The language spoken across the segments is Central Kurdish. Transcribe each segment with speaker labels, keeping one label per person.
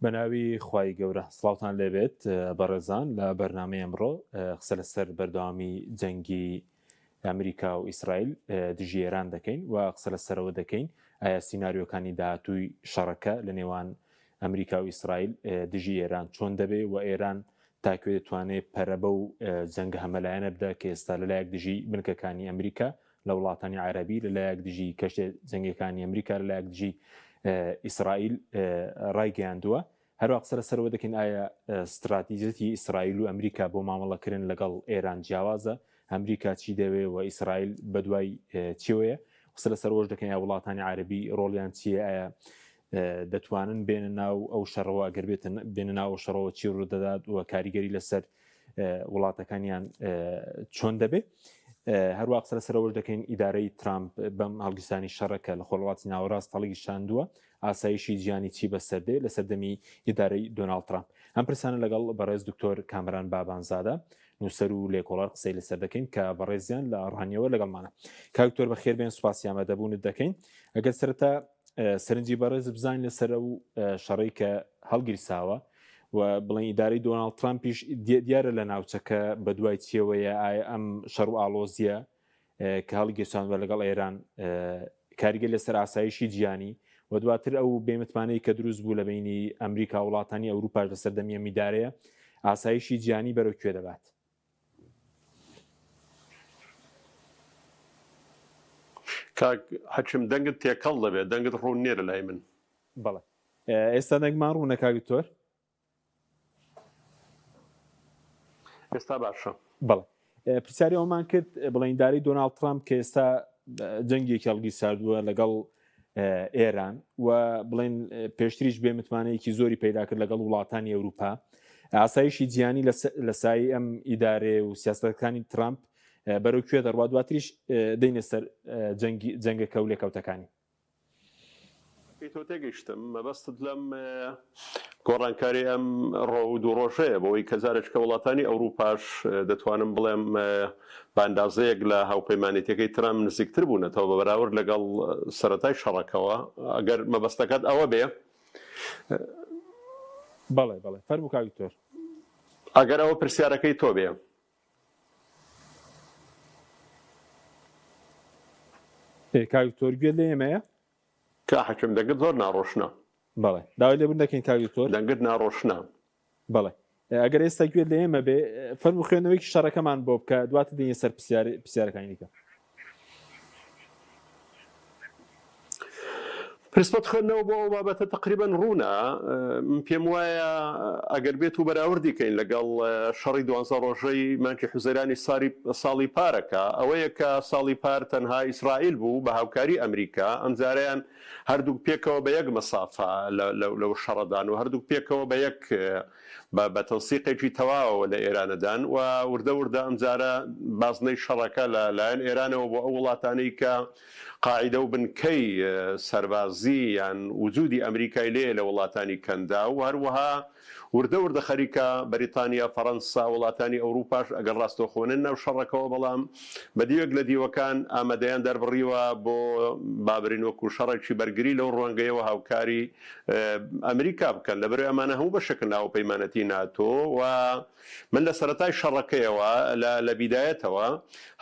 Speaker 1: بەناوی خوای گەورە سڵاوتان لێبێت بەڕێزان لە بەرنامەی ئەمڕۆ قسە لەسەر بەردەوامی جەنگی ئەمریکا و ئیسرائیل دژی ئێران دەکەین و قسە لەسەرەوە دەکەین ئایا سیناریۆکانی داهاتووی شەڕەکە لە نێوان ئەمریکا و ئیسرائیل دژی ئێران چۆن دەبێ و ئێران تاکوێ دەتوانێت پەرەبە و جەنگە هەمەلایەنە بدە کە ئێستا لەلایەک دژی بنکەکانی ئەمریکا لە وڵاتانی عەرەبی لەلایەک دژی کەشتێ جەنگەکانی ئەمریکا لەلایەک دژی ئیسرائیل ڕایگەیاندووە. هەروە قسە لەسەرەوە دەکەین ئایا استراتیژەتی ئیسرائیل و ئەمریکا بۆ مامەڵەکردن لەگەڵ ئێران جیاوازە، ئەمریکا چی دەوێ و ئیسرائیل بەدوای چیوەیە. قسە لەسەرەوەش دەکەین یا وڵاتانی عەرەبی ڕۆڵیان چیە، ئایا دەتوانن بێنە ناو ئەو شەڕەوە، ئەگەر بێتن بێنە ناو شەڕەوە چی ڕوودەدات و کاریگەری لەسەر وڵاتەکانیان چۆن دەبێت. هەروە قسە لەسەرەوەش دەکەین ئیدارەی ترامپ بەم هەڵگیرسانی شەڕەکە لە خۆڵواتی ناوەڕاست هەڵگی شاندووە، ئاسایشی جیانی چی بەسەردێ لە سەردەمی ئیدارەی دۆناڵد ترامپ. ئەم پرسانە لەگەڵ بەڕێز دکتۆر کامران بابانزادە نووسەر و لێکۆڵەر قسەی لەسەر دەکەین کە بەڕێزیان لە ڕانیەوە لەگەڵمانە. کاکتۆر بەخێر بێن، سوپاسی ئامادەبوونت دەکەین. ئەگەر سەرەتا سەرنجی بەڕێز بزانین لەسەر و شەڕەی کە هەڵگیرساوە و بڵێن ئیدارەی دۆناڵد ترامپیش دیارە لە ناوچەکە بەدوای چیەوەیە، ئایا ئەم شەڕ و ئاڵۆزیە کە هەڵگیرساندوە لەگەڵ ئێران کاریگەر لەسەر ئاسایشی جیانی و دواتر ئەو بێمتمانەی کە دروست بوو لە بینی ئەمریکا وڵاتانی ئەوروپا لە سەردەمی ئەمیدارەیە ئاسایشی جیانی بەرەو کوێ دەبات؟
Speaker 2: حەچم دەنگت تێکەڵ دەبێت، دەنگت ڕوون نێرە لای من.
Speaker 1: بەڵێ ئێستا دەنگمان ڕوونە کاکتۆر؟
Speaker 2: ئێستا باشە.
Speaker 1: بەڵێ پرسیاری ئەومان کرد بڵێن ئیدارەی دۆناڵد ترامپ کە ئێستا جەنگێکی هەڵگیرساردووە لەگەڵ ئێران و بڵێن پێشتریش بێمتمانەیەکی زۆری پیدا کرد لەگەڵ وڵاتانی ئەوروپا، ئاسایشی جیانی لە سایی ئەم ئیدارێ و سیاسەتەکانی ترامپ بەرەو کوێ دەڕوا، دواتریش دەینە سەر جەنگەکە و لێکەوتەکانی.
Speaker 2: تۆ تێگەیشتم مەبەستت لەم گۆڕانکاری ئەم ڕۆ و دوو ڕۆژەیە بۆەوەی کەزارێککە وڵاتانی ئەوروپاش دەتوانم بڵێم باندازەیەک لە هاوپەیمانێتەکەی ترام نزیکتر بوونەتەوە بە بەراورد لەگەڵ سەرەتای شەڕەکەوە. ئەگەر مەبەستەکەت ئەوە بێ.
Speaker 1: بەڵێ بەڵێ فەرموو کاکتۆر.
Speaker 2: ئەگەر ئەوە پرسیارەکەی تۆ بێ.
Speaker 1: کاکتۆر گوێ لە ئێمەیە؟
Speaker 2: کا حەکم دەنگت زۆر ناڕۆشنە.
Speaker 1: بەڵێ داوای لێبوون دەکەین کاکتۆر.
Speaker 2: دەنگت ناڕۆشنە.
Speaker 1: بەڵێ ئەگەر ئێستا گوێ لە ئێمە بێ فەرموو خوێندنەوەیکی شەڕەکەمان بۆ بکە، دواتر دێنە سەر پرسیارەکانیکە.
Speaker 2: پرسپەت خوێندنەوە بۆ ئەو بابەتە تقریبەن ڕوونە. پێم وایە ئەگەر بێت و بەراوردی کەین لەگەڵ شەڕی 12 ڕۆژەی مانکی حوزەیرانی ساڵی پارەکە، ئەوەیە کە ساڵی پار تەنها ئیسرائیل بوو بە هاوکاری ئەمریکا، ئەم جارەیان هەردوو پێکەوە بە یەک مەسافە لەو شەڕەدان و هەردوو پێکەوە بە یەک بە تەنسیقێکی تەواوەوە لە ئێرانەدان و وردە وردە ئەم جارە بازنەی شەڕەکە لەلایەن ئێرانەوە بۆ ئەو وڵاتانەی کە قاعدە و بنکەی سەربازی یان وجودی ئەمریکای لێ لە وڵاتانی کەندا و هەروەها وردە وردە خەریکە بەریتانیا، فەڕەنسا، وڵاتانی ئەوروپاش ئەگەر ڕاستەوخۆنن ناو شەڕەکەەوە، بەڵام بەدیوەک لە دیوەکان ئامادەیان دەربڕیوە بۆ بابرین وەکو شەڕێکی بەرگری لەو ڕوانگەیەوە هاوکاری ئەمریکا بکەن لەبەرەوەی ئەمانە هەموو بەشێکن ناوپەیمانەتی ناتۆ. و من لە سەرەتای شەڕەکەیەوە لە بیدایەتەوە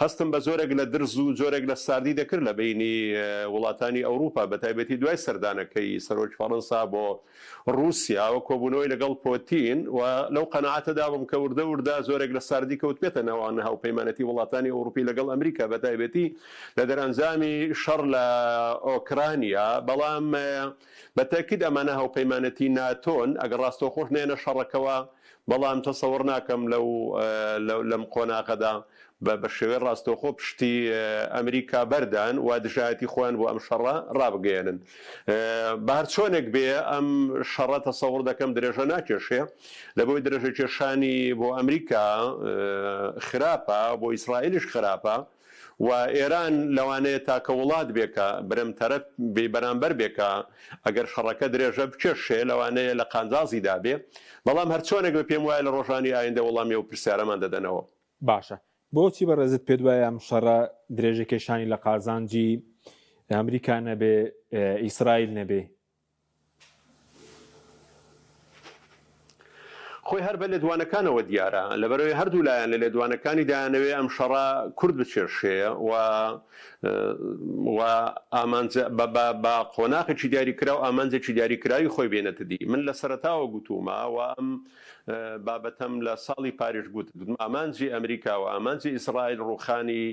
Speaker 2: هەستم بە زۆرێک لە درز و زۆرێک لە ساردی دەکرد لە بینی وڵاتانی ئەوروپا، بەتایبەتی دوای سەردانەکەی سەرۆک فەڕەنسا بۆ رووسیا و کۆبوونەوەی لەگەڵ پۆتین، و لەو قەنەعەتەدا بووم کە وردە وردە زۆرێک لە ساردی کەوت بێتە ناوانە هاوپەیمانەتی وڵاتانی ئەوروپی لەگەڵ ئەمریکا، بەتایبەتی لە دەرەنجامی شەڕ لە ئۆکرانیا. بەڵام بەتاکید ئەمانە هاوپەیمانەتی ناتۆن ئەگەر ڕاستەوخۆش نێنە شەڕەکەەوە، بەڵام تەسەوڕ ناکەم لەم قۆناغەدا بە شێوەی ڕاستەوخۆ پشتی ئەمریکا بەردان و دژایەتی خۆیان بۆ ئەم شەڕە ڕابگەێنن. بە هەر چۆنێک بێ ئەم شەڕە تەسەوڕ دەکەم درێژە ناکێشێ، لەبەوەی درێژە کێشانی بۆ ئەمریکا خراپە، بۆ ئیسرائیلیش خراپە، و ئێران لەوانەیە تاکە وڵات بێکە برمتەرەت بەرامبەر بێکە ئەگەر شەڕەکە درێژە بکێشێ لەوانەیە لە قانزازی دابێ. بەڵام هەر چۆنێک بە پێم وایە لە ڕۆژانی ئایندە وەڵامی و پرسیارەمان دەدەنەوە.
Speaker 1: باشە، بۆچی بەڕێزت پێ دوایە ئەم شەڕە درێژە کێشانی لە قازانجی ئەمریکا نەبێ، ئیسرائیل نەبێ؟
Speaker 2: خۆی هەر بە لێدوانەکانەوە دیارە لەبەرەوەی هەردوو لایەن لە لێدوانەکانی دایانەوێ ئەم شەڕە کورد بچێشێ و ئامانجە بە قۆناغێکی دیاریکرا و ئامانجێکی دیاریکراوی خۆی بێنێتە دی. من لە سەرەتاوە گوتومە و ئەم بابەتەم لە ساڵی پاریش گوت ئامانجی ئەمریکا و ئامانجی ئیسرائیل ڕوخانی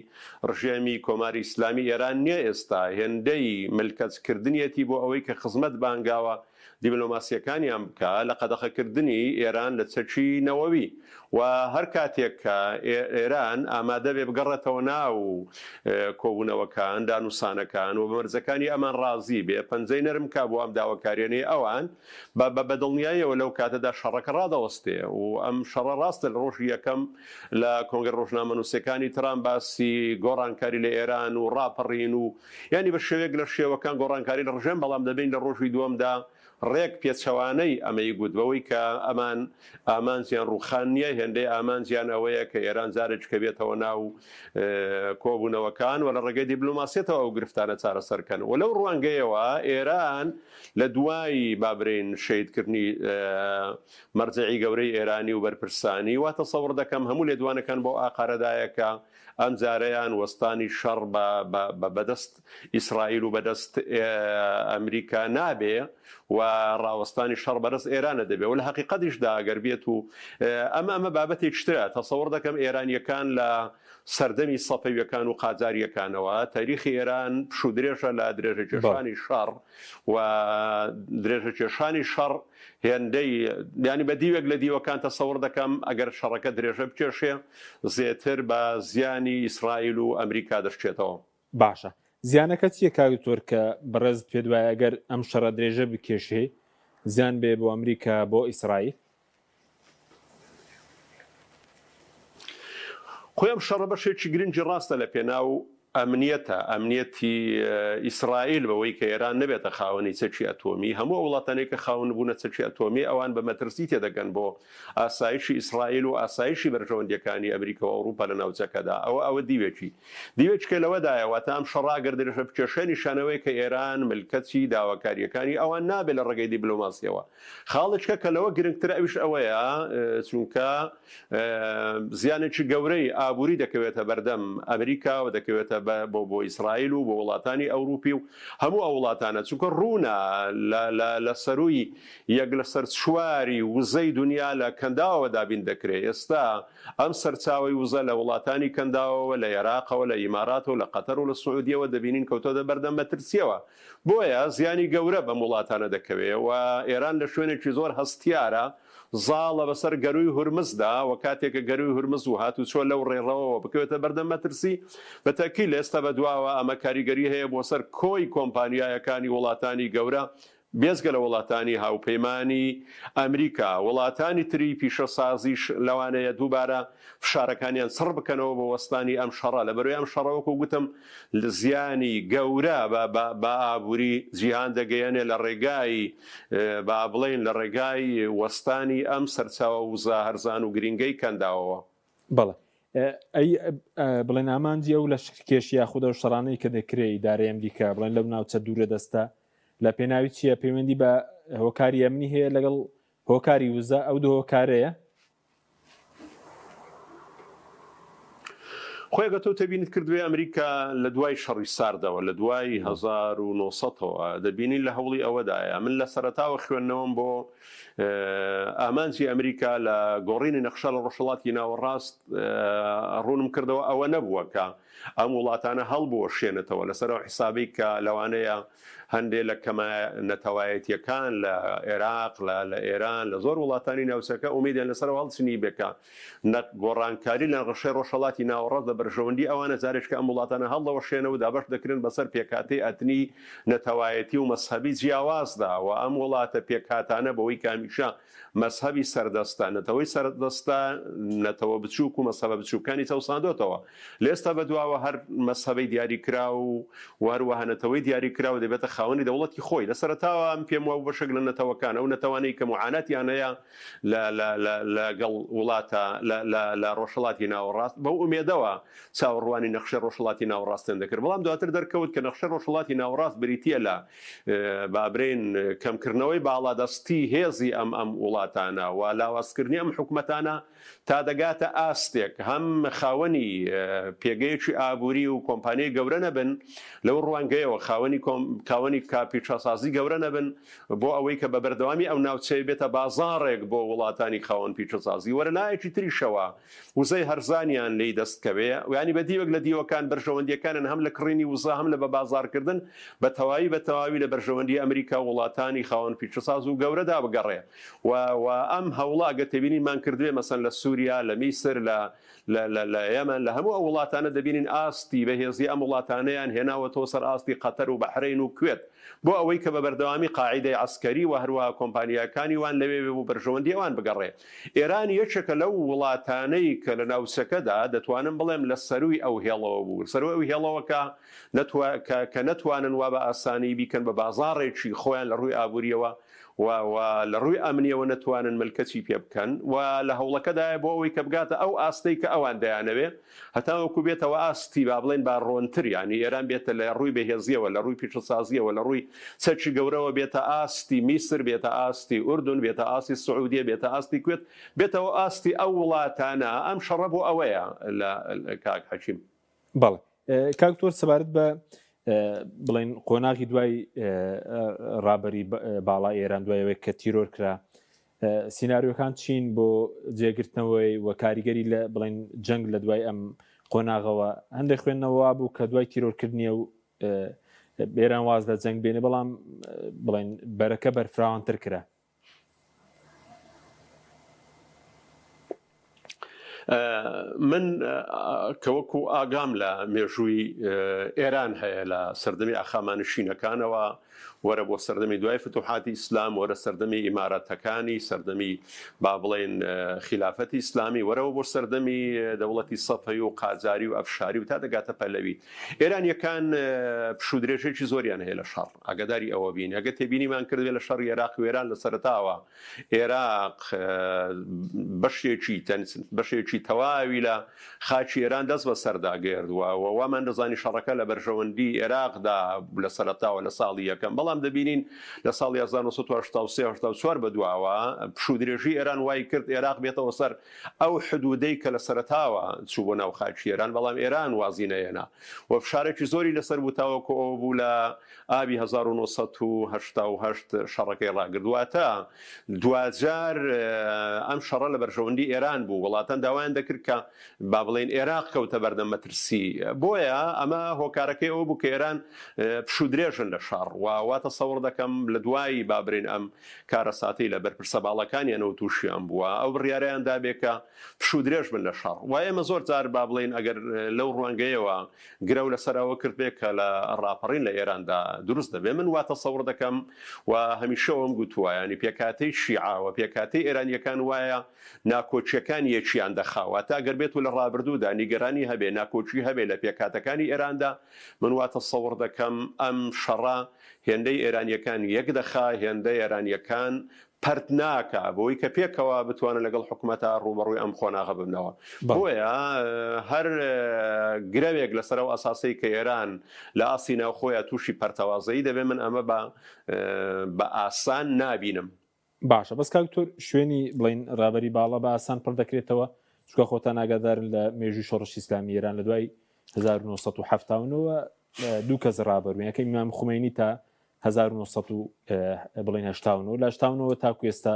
Speaker 2: ڕژێمی کۆماری ئیسلامی ئێران نییە ئێستا هێندەی ملکەچکردنیەتی بۆ ئەوەی کە خزمەت بانگاوە دیبلۆماسیەکانیان بکە لە قەدەخەکردنی ئێران لە چەکی نەوەوی و هەر کاتێک کە ئێران ئامادە بێ بگەڕێتەوە ناو کۆبوونەوەکان دانووسانەکان و بەمەرزەکانی ئەمان ڕازی بێ پەنجەی نەرم کا بۆ ئەم داواکاریانەی ئەوان بەدڵنیاییەوە لەو کاتەدا شەڕەکە ڕادەوەستێ و ئەم شەڕە ڕاستە لە ڕۆژی یەکەم لە کۆنگەر ڕۆژنامە نووسەکانی ترام باسی گۆڕانکاری لە ئێران و ڕاپەڕین و ینی بە شێوەیەک لە شێوەکان گۆڕانکاری لە ڕژێم بەڵام دەبین لە ڕۆژی دووەمدا ڕێک پێچەوانەی ئەمەی گوت بەوەی کە ئەمان ئامانجیان ڕوخان نییە هێندەی ئامانجیان ئەوەیە کە ئێران جارێک کە بێتەوە ناو کۆبوونەوەکان و لە ڕێگەی دیبلۆماسیەتەوە ئەو گرفتانە چارەسەرکەن و لەو ڕوانگەیەوە ئێران لە دوای بابرین شەیدکردنی مەرجعی گەورەی ئێرانی و بەرپرسانی واتە سەوڕ دەکەم هەموو لێدوانەکان بۆ ئاقارەدایەکە ئەم جارەیان وەستانی شەڕ بەدەست ئیسرائیل و بەدەست ئەمریکا نابێ و ڕاوەستانی شەڕ بەدەست ئێرانە دەبێت و لە حەقیقەتیشدا ئەگەر بێت و ئەمە بابەتێک شترە تەسەوڕ دەکەم ئێرانیەکان لە سەردەمی سەفەویەکان و قاجاریەکانەوە تاریخی ئێران پشو درێژە لە درێژەکێشانی شەڕ و درێژەکێشانی شەڕ هێندەی ینی بە دیوێک لە دیوەکان تەسەوڕ دەکەم ئەگەر شەڕەکە درێژە بکێشێ زێتر بە زیانی ئیسرائیل و ئەمریکا دەشتێتەوە.
Speaker 1: باشە زیانەکە چیە کاوتۆر کە بەڕێزت پێ دوایە ئەگەر ئەم شەڕە درێژە بکێشێ زیان بێ بۆ ئەمریکا بۆ ئیسرائیل؟
Speaker 2: خۆیان شەڕە بەشێکی گرنگی ڕاستە لە پێناو ئەمنیەتە ئەمنیەتی ئیسرائیل بەوەی کە ئێران نبێتە خاوەنی چەکی ئەتۆمی هەموو وڵاتانەی کە خاون بوونە چەکی ئەتۆمی ئەوان بە مەترسی تێدەگەن بۆ ئاسایشی ئیسرائیل و ئاسایشی بەرژەوەندیەکانی ئەمریکا و ئەوروپا لە ناوچەکەدا ئەوە دیوێکە لەوەدایەوە تا ئەم شەڕاگەر درێژە بکێشێ نیشانەوەی کە ئێران ملکەتی داواکاریەکانی ئەوان نابێت لە ڕێگەی دیبلۆماسیەوە خاڵچکە کە لەوە گرنگتر ئەویش ئەوەیە چونکە زیانێکی گەورەی ئابووری دەکەوێتە بەردەم ئەمریکا و دەکەوێتە بۆ ئیسرائیل و بۆ وڵاتانی ئەوروپی و هەموو ئەو وڵاتانە چونکە ڕوونە لە سەروی یەک لە سەر چواری وزەی دنیا لە کەنداوەوە دابین دەکرێت ئێستا ئەم سەرچاوی وزە لە وڵاتانی کەنداوەوە لە عێراقەوە لە ئیمارات و لە قەتەر و لە سعودیەوە دەبینین کەوتۆ بەردەم مەترسیەوە بۆیە زیانی گەورە بەم وڵاتانە دەکەوێت و ئێران لە شوێنێکی زۆر هەستیارە زاڵە بەسەر گەروی هورمزدا و کاتێکە گەروی هورمز و هاتو چۆ لەو ڕێڕەوە بکەوێتە بەردەم مەترسی بەتەکی لە ئێستا بەدواوە ئەمە کاریگەری هەیە بۆ سەر کۆی کۆمپانیایەکانی وڵاتانی گەورە بێزگە لە وڵاتانی هاوپەیمانی ئەمریکا وڵاتانی تری پیشەسازیش لەوانەیە دووبارە فشارەکانیان سڕ بکەنەوە بۆ وەستانی ئەم شەڕە لەبەرەوەی ئەم شەڕەوەکو گوتم لە زیانی گەورە بە ئابووری جیهان دەگەیەنێ لە ڕێگای با بڵێن لە ڕێگای وەستانی ئەم سەرچاوە وزە هەرزان و گرنگەی کەنداوەوە.
Speaker 1: بەڵێ ئەی بڵێن ئامانجی ئەو لە کێشی یاخودە و شەڕانەی کە دەکرێت ئیدارەی ئەمریکا بڵێن لەو ناوچە دوورە دەستە لە پێناوی چییە پەیوەندی بە هۆکاری ئەمنی هەیە لەگەڵ هۆکاری وزە ئەو دوو هۆکارەیە؟
Speaker 2: خۆیگە تۆ تەبینیت کردوێ ئەمریکا لە دوای شەڕی ساردەوە لە دوای 1970ەوە دەبینین لە هەوڵی ئەوەدایە من لە سەرەتاوە خوێندنەوەم بۆ ئامانجی ئەمریکا لە گۆڕینی نەخشە لە ڕۆژهەڵاتی ناوەڕاست ڕوونم کردەوە ئەوە نەبووە کە ئەم وڵاتانە هەڵبووە شوێنێتەوە لەسەرەوە حیسابی کە لەوانەیە هەندێک لە کەمە نەتەوایەتیەکان لە عێراق لە ئێران لە زۆر وڵاتانی ناوچەکە ئومیدیان لەسەر هەڵچنی بێکە گۆڕانکاری لە ڕەشەی ڕۆژهەڵاتی ناوەڕاست لە بەرژەوەندی ئەوانە جارێک کە ئەم وڵاتانە هەڵدەوە شوێنە و دابەش دەکرێن بەسەر پێکاتی ئەتنی نەتەوایەتی و مەسهەبی جیاوازدا و ئەم وڵاتە پێکاتانە بەوەی کامیشە مەسهەبی سەردەستە نەتەوەی سەردەستە نەتەوە بچووک و مەسەبە بچووکانی چەوساندۆتەوە لێستا بەدوا ماوە هەر مەسهبەی دیاریکرا و هەروەها نەتەوەی دیاریکرا و دەبێتە خاوەنی دەوڵەتی خۆی لە سەرەتاوە ئەم پێم وە بەشێک لە نەتەوەکان ئەو نەتەوانەی کە معاناتیان هەیە لەگەڵ وڵاتە لە ڕۆژهەڵاتی ناوەڕاست بەو ئومێدەوە چاوەڕوانی نەخشە ڕۆژهەڵاتی ناوەڕاستیان دەکرد بەڵام دواتر دەرکەوت کە نەخشە ڕۆژهەڵاتی ناوەڕاست بریتیە لە بابرین کەمکردنەوەی باڵادەستی هێزی ئەم وڵاتانە و لاوازکردنی ئەم حکومەتانە تا دەگاتە ئاستێک هەم خاوەنی پێگەیەکی ئابووری و کۆمپانیای گەورە نەبن لەو ڕوانگەیەوە خاوەنی کاپیچەسازی گەورە نەبن بۆ ئەوەی کە بە بەردەوامی ئەو ناوچەی بێتە بازاڕێک بۆ وڵاتانی خاوەن پیچەسازی وەرە لایەکی تریشەوە وزەی هەرزانیان لی دەستکەوێ ویانی بە دیوەک لە دیوەکان بەرژەوەندیەکانن هەم لە کڕینی وزە هەم لە بە بازارکردن بە تەواوی لە بەرژەوەندی ئەمریکا وڵاتانی خاوەن پیچەساز و گەورەدا بگەڕێ و ئەم هەوڵە ئەگە تێبینیمان کردوێ مەسەن لە سووریا لە میسر لە ئێمە لە هەموو ئەو وڵاتانە دەبینین ئاستی بەهێزی ئەم وڵاتانەیان هێناوەتەوە سەر ئاستی قەتەر و بەحرین و کوێت بۆ ئەوەی کە بە بەردەوامی قاعیدەی عسکەری و هەروەها کۆمپانیەکانی وان لەوێ بۆ بەرژەوەندی ئەوان بگەڕێ ئێران یەکێکە لەو وڵاتانەی کە لە ناوچەکەدا دەتوانم بڵێم لە سەروی ئەو هێڵەوە بوو سەروی ئەو هێڵەوەکە کە نەتوانن وا بە ئاسانی بیکەن بە بازاڕێکی خۆیان لە ڕووی ئابوووریەوە و لە ڕووی ئەمنیەوە نەتوانن ملکەچی پێ بکەن و لە هەوڵەکەدایە بۆ ئەوەی کە بگاتە ئەو ئاستەی کە ئەوان دەیانەوێ هەتاوەکو بێتەوە ئاستی با بڵێن با ڕۆنتر ینی ئێران بێتە لە ڕووی بەهێزیەوە لە ڕووی پیشەسازیەوە لە ڕووی سەرچی گەورەوە بێتە ئاستی میسر بێتە ئاستی ئوردون بێتە ئاستی سعودیە بێتە ئاستی کوێت بێتەوە ئاستی ئەو وڵاتانە ئەم شەڕە بۆ ئەوەیە لە کاک حەکیم.
Speaker 1: بەڵێ کاکتۆر سەبارەت بە بڵێن قۆناغی دوای ڕابەری باڵا ئێران دوایەوەی کە تیرۆر کرا سیناریۆکان چین بۆ جێگرتنەوەی و کاریگەری لە بڵێن جەنگ لە دوای ئەم قۆناغەوە هەندێک خوێندنەوە بوو کە دوای تیرۆرکردنیە و ئێران واز لە جەنگ بێنێ بەڵام بڵێن بەرەکە بەرفراوانتر کرا.
Speaker 2: من کەوەکو ئاگام لە مێژووی ئێران هەیە لە سەردەمی ئاخامانشینەکانەوە وەرە بۆ سەردەمی دوای فتوحاتی ئیسلام وەرە سەردەمی ئیمارەتەکانی سەردەمی با بڵێن خلافەتی ئیسلامی وەرەوە بۆ سەردەمی دەوڵەتی سەفەوی و قاجاری و ئەفشاری و تا دەگاتە پەلەوی ئێرانیەکان پشودرێژێکی زۆریان هەیە لە شەڕ ئاگاداری ئەوە بین ئەگە تێبینیمان کردوێت لە شەڕ عێراق و ئێران لە سەرەتاوە عێراق بەشێکی تەواوی لە خاچی ئێران دەست بە سەرداگەێردووە و وامان دەزانی شەڕەکە لە بەرژەوەندی عێراقدا لە سەرەتاوە لە ساڵی یەکەم بەڵام دەبینین لە ساڵی 1984 بەدواوە پشودرێژی ئێران وای کرد عێراق بێتەوە سەر ئەو حدودەی کە لە سەرەتاوە چوو بۆ ناو خاچی ئێران بەڵام ئێران وازی نەهێنا و فشارێکی زۆری لەسەر بووتاوەکو ئەوە بوو لە ئابی 1970 شەڕەکەی ڕاگردوواتە دوجار ئەم شەڕە لە بەرژەوەندی ئێران بوو وڵاتان داوایان دەکرد کە با بڵێن عێراق کەوتە بەردەم مەترسی بۆیە ئەمە هۆکارەکەی ئەوە بوو کە ئێران پشودرێژن لە شەڕ وا تەسەوڕ دەکەم لە دوایی بابرین ئەم کارە ساتەی لە بەرپرسە باڵەکانیانەوە تووشیان بووە ئەو بڕیارەیاندا بێ کە پشودرێژ بن لە شەڕ وایە ئێمە زۆر جار با بڵێن ئەگەر لەو ڕوانگەیەوە گرە و لەسەرەوە کرد بێ کە لە ڕاپەڕین لە ئێراندا دروست دەبێ من وا تەسەوڕ دەکەم و هەمیشەوەم گوتووە ینی پێکاتەی شیعاوە پێکاتەی ئێرانیەکان وایە ناکۆچیەکان یەکیان دەخاوە تا گەر بێت و لە ڕابردوودا نیگەرانی هەبێ ناکۆچی هەبێ لە پێکاتەکانی ئێراندا من وا تەسەوڕ دەکەم ئەم شەڕە هێندەی ئێرانیەکان یەک دەخا هێندەی ئێرانیەکان پەرت ناکە بۆی کە پێکەوە بتوانن لەگەڵ حکوومەتە ڕوبەڕووی ئەم خۆناغە ببنەوە بۆیە هەر گرەوێک لەسەر ئەو ئەساسەی کە ئێران لە ئاسی ناوخۆیە تووشی پەرتەوازایی دەبێ من ئەمە بە ئاسان نابینم.
Speaker 1: باشە بەس کاکتۆر شوێنی بڵین ڕابەری باڵا بە ئاسان پڕ دەکرێتەوە چکە خۆتان ئاگادارن لە مێژووی شۆڕشی ئیسلامی ئێران لە دوای 1970ەوە دوو کەس ڕابەرویەکە ئیمام خومینی تا 1970 لە 80ەوە تاکو ئێستا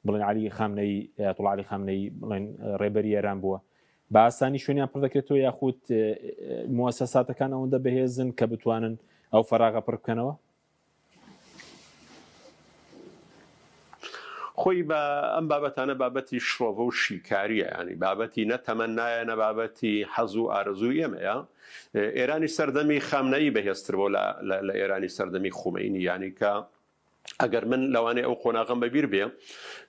Speaker 1: بڵێن علی خامنەی ئایەتوڵڵا علی خامنەی بڵێن ڕێبەری ئێران بووە بە ئاسانی شوێنیان پڕ دەکرێتەوە یاخود موەسەساتەکان ئەوەندە بەهێزن کە بتوانن ئەو فەراغە پڕ بکەنەوە؟
Speaker 2: خۆی بە ئەم بابەتانە بابەتی شڕۆڤە و شیکاریە ینی بابەتی نەتەمەنایە نە بابەتی حەز و ئارەزوو ئێمەیە ئێرانی سەردەمی خامنەیی بەهێزتر بۆ لە ئێرانی سەردەمی خومینی ینی کە ئەگەر من لەوانەیە ئەو قۆناغم بەبیر بێ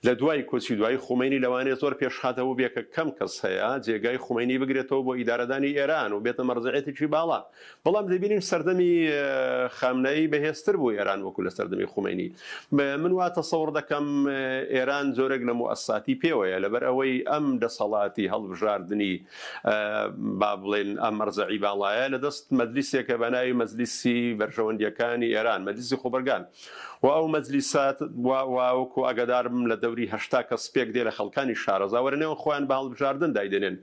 Speaker 2: لە دوای کۆچی دوای خومینی لەوانەیە زۆر پێشخاتەوە بێ کە کەم کەس هەیە جێگای خومینی بگرێتەوە بۆ ئیدارەدانی ئێران و بێتە مەرجعێتێکی باڵا بەڵام دەبینین سەردەمی خامنەیی بەهێزتر بوو ئێران وەکو لە سەردەمی خومینی من وا تەسەوڕ دەکەم ئێران زۆرێک لە موەسساتی پێوەیە لەبەر ئەوەی ئەم دەسەڵاتی هەڵبژاردننی با بڵێن ئەم مەرجعی باڵایە لەدەست مەجلیسێکە بە ناوی مەجلیسی بەرژەوەندیەکانی ئێران مەجلیسی خۆبەرگان و ئەو مەجلیسات وەکو ئەگەدارم لە دەوری هەشتا کە سپێک دێ لە خەڵکانی شارەزا وەرنێوە خۆیان بە هەڵبژاردن دایدێنن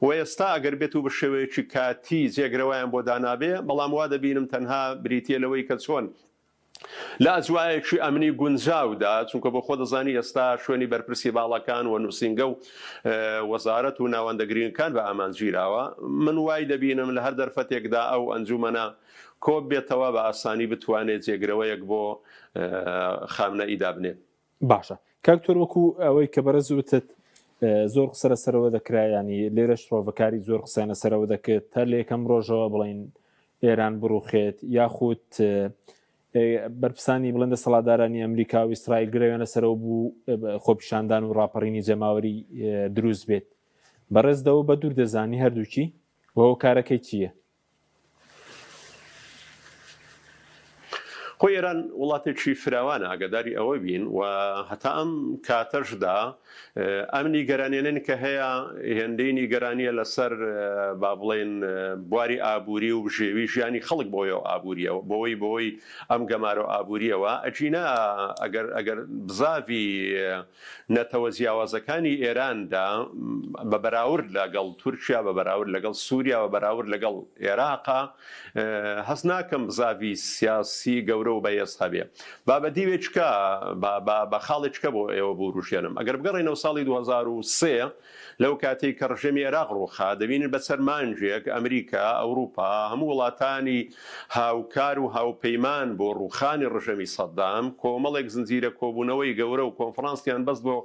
Speaker 2: و ئێستا ئەگەر بێت و بە شێوەیەکی کاتی جێگرەوەیان بۆ دانابێ بەڵام وا دەبینم تەنها بریتە لەوەی کە چۆن لە ئەجوایەکی ئەمنی گونجاودا چونکە بۆ خۆ دەزانی ئێستا شوێنی بەرپرسی باڵەکان و نووسینگە و وەزارەت و ناوەندەگرینەکان بە ئامانگیراوە من وای دەبینم لە هەر دەرفەتێکدا ئەو ئەنجومەنە کۆ بێتەوە بە ئاسانی بتوانێت جێگرەوەیەک بۆ خامنەئی دابنێ.
Speaker 1: باشە کاکتۆر وەکو ئەوەی کە بەرەز وتت زۆر قسە لەسەرەوە دەکرا ینی لێرەش ڕۆڤەکاری زۆر قسانە سەرەوە دەکرێت تا لە یەکەم ڕۆژەوە بڵین ئێران بڕوخێت یاخود بەرپرسانی بڵندە سەڵاتدارانی ئەمریکا و ئیسرائیل گرەوێنە سەرەوە بوو خۆپیشاندان و ڕاپەڕینی جەماوەری دروست بێت بەڕێزدەوە بە دوور دەزانی هەردووکی وەوە کارەکەی چییە؟
Speaker 2: خۆی ئێران وڵاتێکی فراوانە ئاگاداری ئەوە بین و هەتا ئەم کاتەشدا ئەمنی گەرانێنن کە هەیە هێندەی نیگەرانیە لەسەر با بڵێن بواری ئابووری و ژێوی ژیانی خەڵک بۆیە ئابووریەوە بۆی ئەم گەمارە ئابووریەوە ئەچینە ئەگەر بزاوی نەتەوە جیاوازەکانی ئێراندا بە بەراورد لەگەڵ تورکیا بە بەراورد لەگەڵ سووریا بە بەراورد لەگەڵ عێراقا هەست ناکەم بزاوی سیاسی گەورە و بەهێز هەبێ با بە دیوێچکە بە خاڵێچکە بۆ ئێوە بوو ڕوشێنم ئەگەر بگەڕێنەوە ساڵی 2003 لەو کاتێک کە ڕژێمی عێراق ڕووخا دەبینن بە سەرمانجێک ئەمریکا ئەوروپا هەموو وڵاتانی هاوکار و هاوپەیمان بۆ ڕووخانی ڕژەمی سەدام کۆمەڵێک زنجیرە کۆبوونەوەی گەورە و کۆنفرانسیان بەس بۆ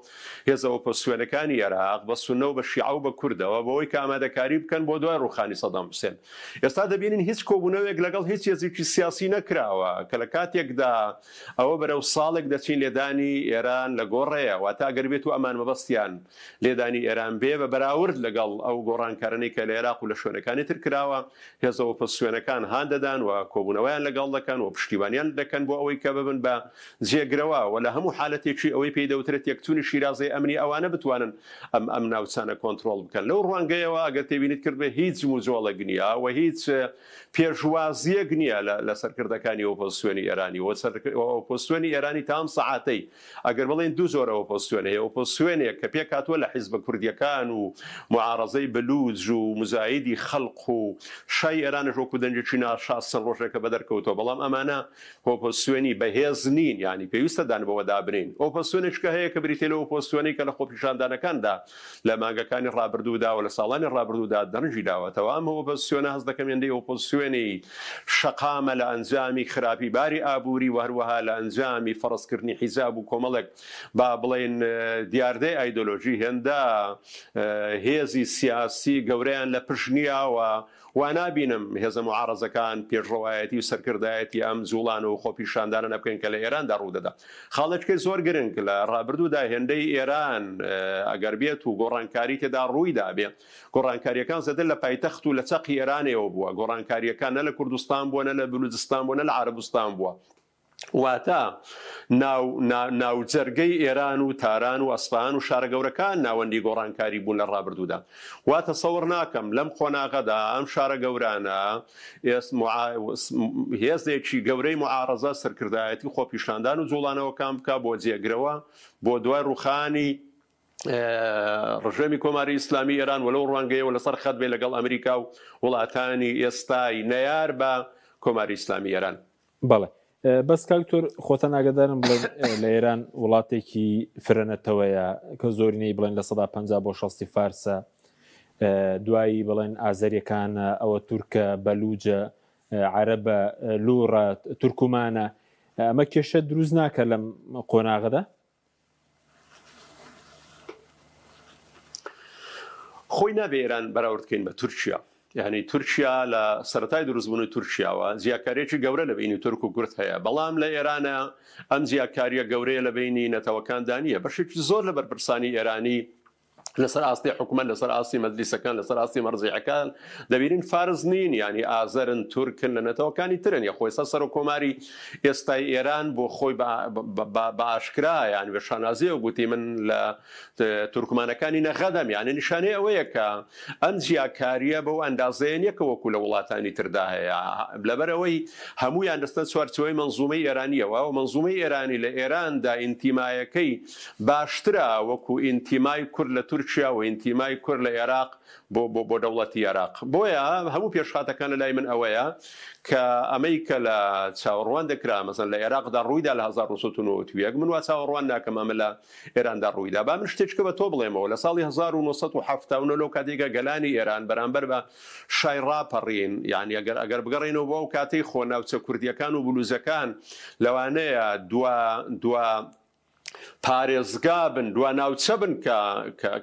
Speaker 2: هێزەوە پۆسوێنەکانی عێراق بە سونە و بە شیعە و بە کوردەوە بەوەی کە ئامادەکاری بکەن بۆ دوای ڕووخانی سەدام حوسێن ئێستا دەبینین هیچ کۆبوونەوەیەک لەگەڵ هیچ هێزێکی سیاسی نەکراوە کە لە کاتێکدا ئەوە بەرەو ساڵێک دەچین لێدانی ئێران لە گۆڕەیە واتە ئەگەر بێت و ئەمان مەبەستیان لێدانی ئێران بێ بە بەراورد لەگەڵ ئەو گۆڕانکارانەی کە لە عێراق و لە شوێنەکانی تر کراوە هێزەوە پۆسوێنەکان هان دەدان و کۆبوونەوەیان لەگەڵ دەکەن و پشتیوانیان دەکەن بۆ ئەوەی کە ببن بە جێگرەوە و لە هەموو حالەتێکی ئەوەی پێی دەوترێت یەکتونی شیرازەی ئەمنی ئەوانە بتوانن ئەم ناوچانە کۆنتڕۆڵ بکەن لەو ڕوانگەیەوە ئەگەر تێبینیت کرد بێ هیچ موزۆڵەک نییە و هیچ پێشوازیەک نییە لە سەرکردەکانی ئۆپۆزیسیۆنی ئێرانی ئۆپۆزیسیۆنی ئێرانی تام سەعاتەی ئەگەر بڵێن دوو زۆرە ئۆپۆزیسیۆن هەیە ئۆپۆزیسیۆنێک کە پێک هاتووە لە حیزبە کوردیەکان و معارەزەی بلوج و مزایدی خەڵق و شای ئێرانش وەکو دەنجێکی ناشاستن ڕۆژێکە بەدەرکەوتەوە بەڵام ئەمانە ئۆپۆزیسیۆنی بەهێز نین ینی پێویستە دانبەوە دابرین ئۆپۆزیسیۆنێککە هەیە کە بریتێ لە ئۆپۆزیسیۆنی کە لە خۆپیشاندانەکاندا لە مانگەکانی ڕابردوودا و لە ساڵانی ڕابردوودا دەرنجی داوەتەوە ئەم ئۆپۆزیسیۆنە هەست دەکەم هێندەی ئۆپۆزیسیۆنی شەقامە لە ئەنجامی خراپی باری ئابووری و هەروەها لە ئەنجامی فەرزکردنی حیزاب و کۆمەڵێک با بڵێن دیاردەی ئایدۆلۆژی هێندە هێزی سیاسی گەورەیان لە پشت نییەوە وانابینم هێزە معارەزەکان پێشڕەوایەتی و سەرکردایەتی ئەم جوڵان و خۆپیشاندانە نەبکەن کە لە ئێراندا ڕوودەدا خاڵەچکەی زۆر گرنگ لە ڕابردوودا هێندەی ئێران ئەگەر بێت و گۆڕانکاری تێدا ڕوویدا بێ گۆڕانکاریەکان زەدە لە پایتەخت و لە چەقی ئێرانەوە بووە گۆڕانکاریەکان نە لە کوردستان بووە نە لە بلوچستان بووە نە لە عەرەبستان بووە واتە ناوجەرگەی ئێران و تاران و ئەسپان و شارە گەورەکان ناوەندی گۆڕانکاری بوون لە ڕابردوودا واتە سەوڕ ناکەم لەم خۆناغەدا ئەم شارە گەورانە هێزێکی گەورەی معارەزە سەرکردایەتی خۆپیشاندان و جوڵانەوەکان بکە بۆ جێگرەوە بۆ دوای ڕووخانی ڕژێمی کۆماری ئیسلامی ئێران وەلەو ڕوانگەیەوە لەسەر خەت بێ لەگەڵ ئەمریکا و وڵاتانی ئێستای نەیار بە کۆماری ئیسلامی ئێران
Speaker 1: بەڵێ بەس کاکتۆر خۆتە ناگەدارم بڵێن لە ئێران وڵاتێکی فرەنەتەوەیە کە زۆرینەی بڵێن لە 150 بۆ 60 فارسە دوایی بڵێن ئازەریەکانە ئەوە تورکە بەلوجە عەرەبە لوڕە تورکمانە ئەمە کێشە دروست ناکە لەم قۆناغەدا
Speaker 2: خۆی نابێ ئێران بەراورد بکەین بە تورکیا یعنی تورکیا لە سەرەتای دروستبوونی تورکیاوە زیاکاریەکی گەورە لە بینی تورک و کورد هەیە بەڵام لە ئێرانە ئەم زیاکاریە گەورەیە لە بینی نەتەوەکاندا نیە بەشێکی زۆر لە بەرپرسانی ئێرانی لەسەر ئاستی حکومەت لەسەر ئاستی مەجلیسەکان لەسەر ئاستی مەرجیعەکان دەبینین فارز نین ینی ئازەرن تورکن لە نەتەوەکانی ترن یا خۆی سەر و کۆماری ئێستای ئێران بۆ خۆی بە ئاشکرا یان بە شانازیەوە گوتی من لە تورکمانەکانی نەخەدەم یانە نیشانەی ئەوەیە کە ئەم زیاکاریە بەو ئەندازەیە نیەکە وەکو لە وڵاتانی تردا هەیە لەبەرەوەی هەمویان دەستە چوارچەوەی منزومەی ئێرانیەوە و منزومەی ئێرانی لە ئێراندا ئینتیمایەکەی باشترە وەکو ئینتیمای کورد لە تورکیا و ئینتیمای کورد لە عێراق بۆ دەوڵەتی عێراق بۆیە هەموو پێشخاتەکان لە لای من ئەوەیە کە ئەمەی کە لە چاوەڕوان دەکرا مەسەن لە عێراقدا ڕوویدا لە 1990 من وا چاوەڕوان ناکەم ئەمە لە ئێراندا ڕوویدا با من شتێککە بە تۆ بڵێمەوە لە ساڵی 1970 لەو کاتێکە گەلانی ئێران بەرامبەر بە شای ڕاپەڕین یعنی ئەگەر بگەڕێنەوە بۆ ئەو کاتەی خۆ ناوچە کوردیەکان و بلوزەکان لەوانەیە دوا پارێزگا بن دو ناوچە بن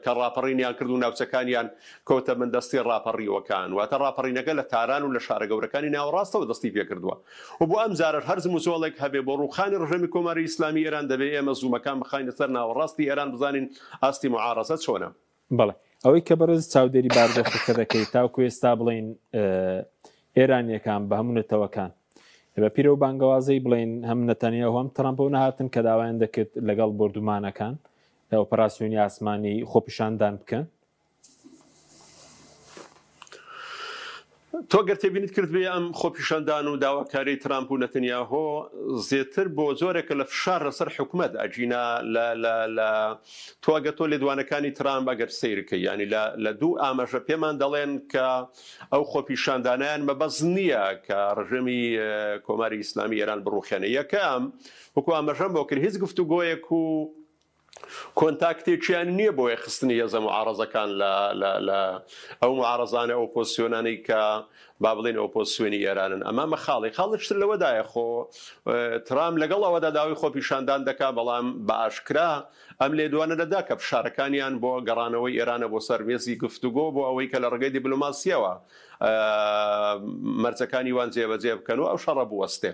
Speaker 2: کە ڕاپەڕینیان کرد و ناوچەکانیان کەوتە من دەستی ڕاپەڕیوەکان واتە ڕاپەڕینەکە لە تاران و لە شارە گەورەکانی ناوەڕاستەوە دەستی پێ کردووە و بۆ ئەم جارە هەرز موزۆڵێک هەبێ بۆ ڕووخانی ڕژەمی کۆماری ئیسلامی ئێران دەبێ ئێمە زوومەکان بخاینە سەر ناوەڕاستی ئێران بزانین ئاستی معارەزەت چۆنە
Speaker 1: بەڵێ ئەوەی کە بەرز چاودێری باردۆخەکە دەکەیت تاوکو ئێستا بڵین ئێرانیەکان بە هەموو نەتەوەکان بە پیرە و بانگەوازەی بڵین هەم نەتەنیا و هەم ترامپۆ نەهاتن کە داوایان دەکرد لەگەڵ بردومانەکان ئۆپەراسیۆنی ئاسمانی خۆپیشاندان بکەن
Speaker 2: تۆ گەر تێبینیت کرد بێ ئەم خۆپیشاندان و داواکاری ترامپ و نەتەنیاهۆ زێتر بۆ زۆرێکە لە فشار لەسەر حکوومەت ئەجینا لە تۆگە تۆ لێدوانەکانی ترامپ ئەگەر سیرکە ینی لە دوو ئاماژە پێمان دەڵێن کە ئەو خۆپیشاندانیان مەبەز نییە کە ڕژەمی کۆماری ئیسلامی ئێران بڕوخێنە یەکەم وەکو ئاماژەم بۆ کرد هیچ گفتوگۆیەک و کۆنتاکتێکیان نییە بۆ یەخستنی هێزە معارەزەکان لە ئەو معارەزانە ئۆپۆزیۆنانەی کە با بڵێن ئۆپۆزیۆنی ئێرانن ئەمە خاڵشتر لەوەدایە خۆ ترامپ لەگەڵ ئەوەدا داوای خۆپیشاندان دەکا بەڵام بە ئاشکرا ئەم لێدوانە دەدا کە فشارەکانیان بۆ گەڕانەوەی ئێرانە بۆ سەرمێزی گفتوگۆ بۆ ئەوەی کە لە ڕێگەی دیبلۆماسیەوە مەرجەکانی وان جێبەجێ بکەن و ئەو شەڕە بوەستێ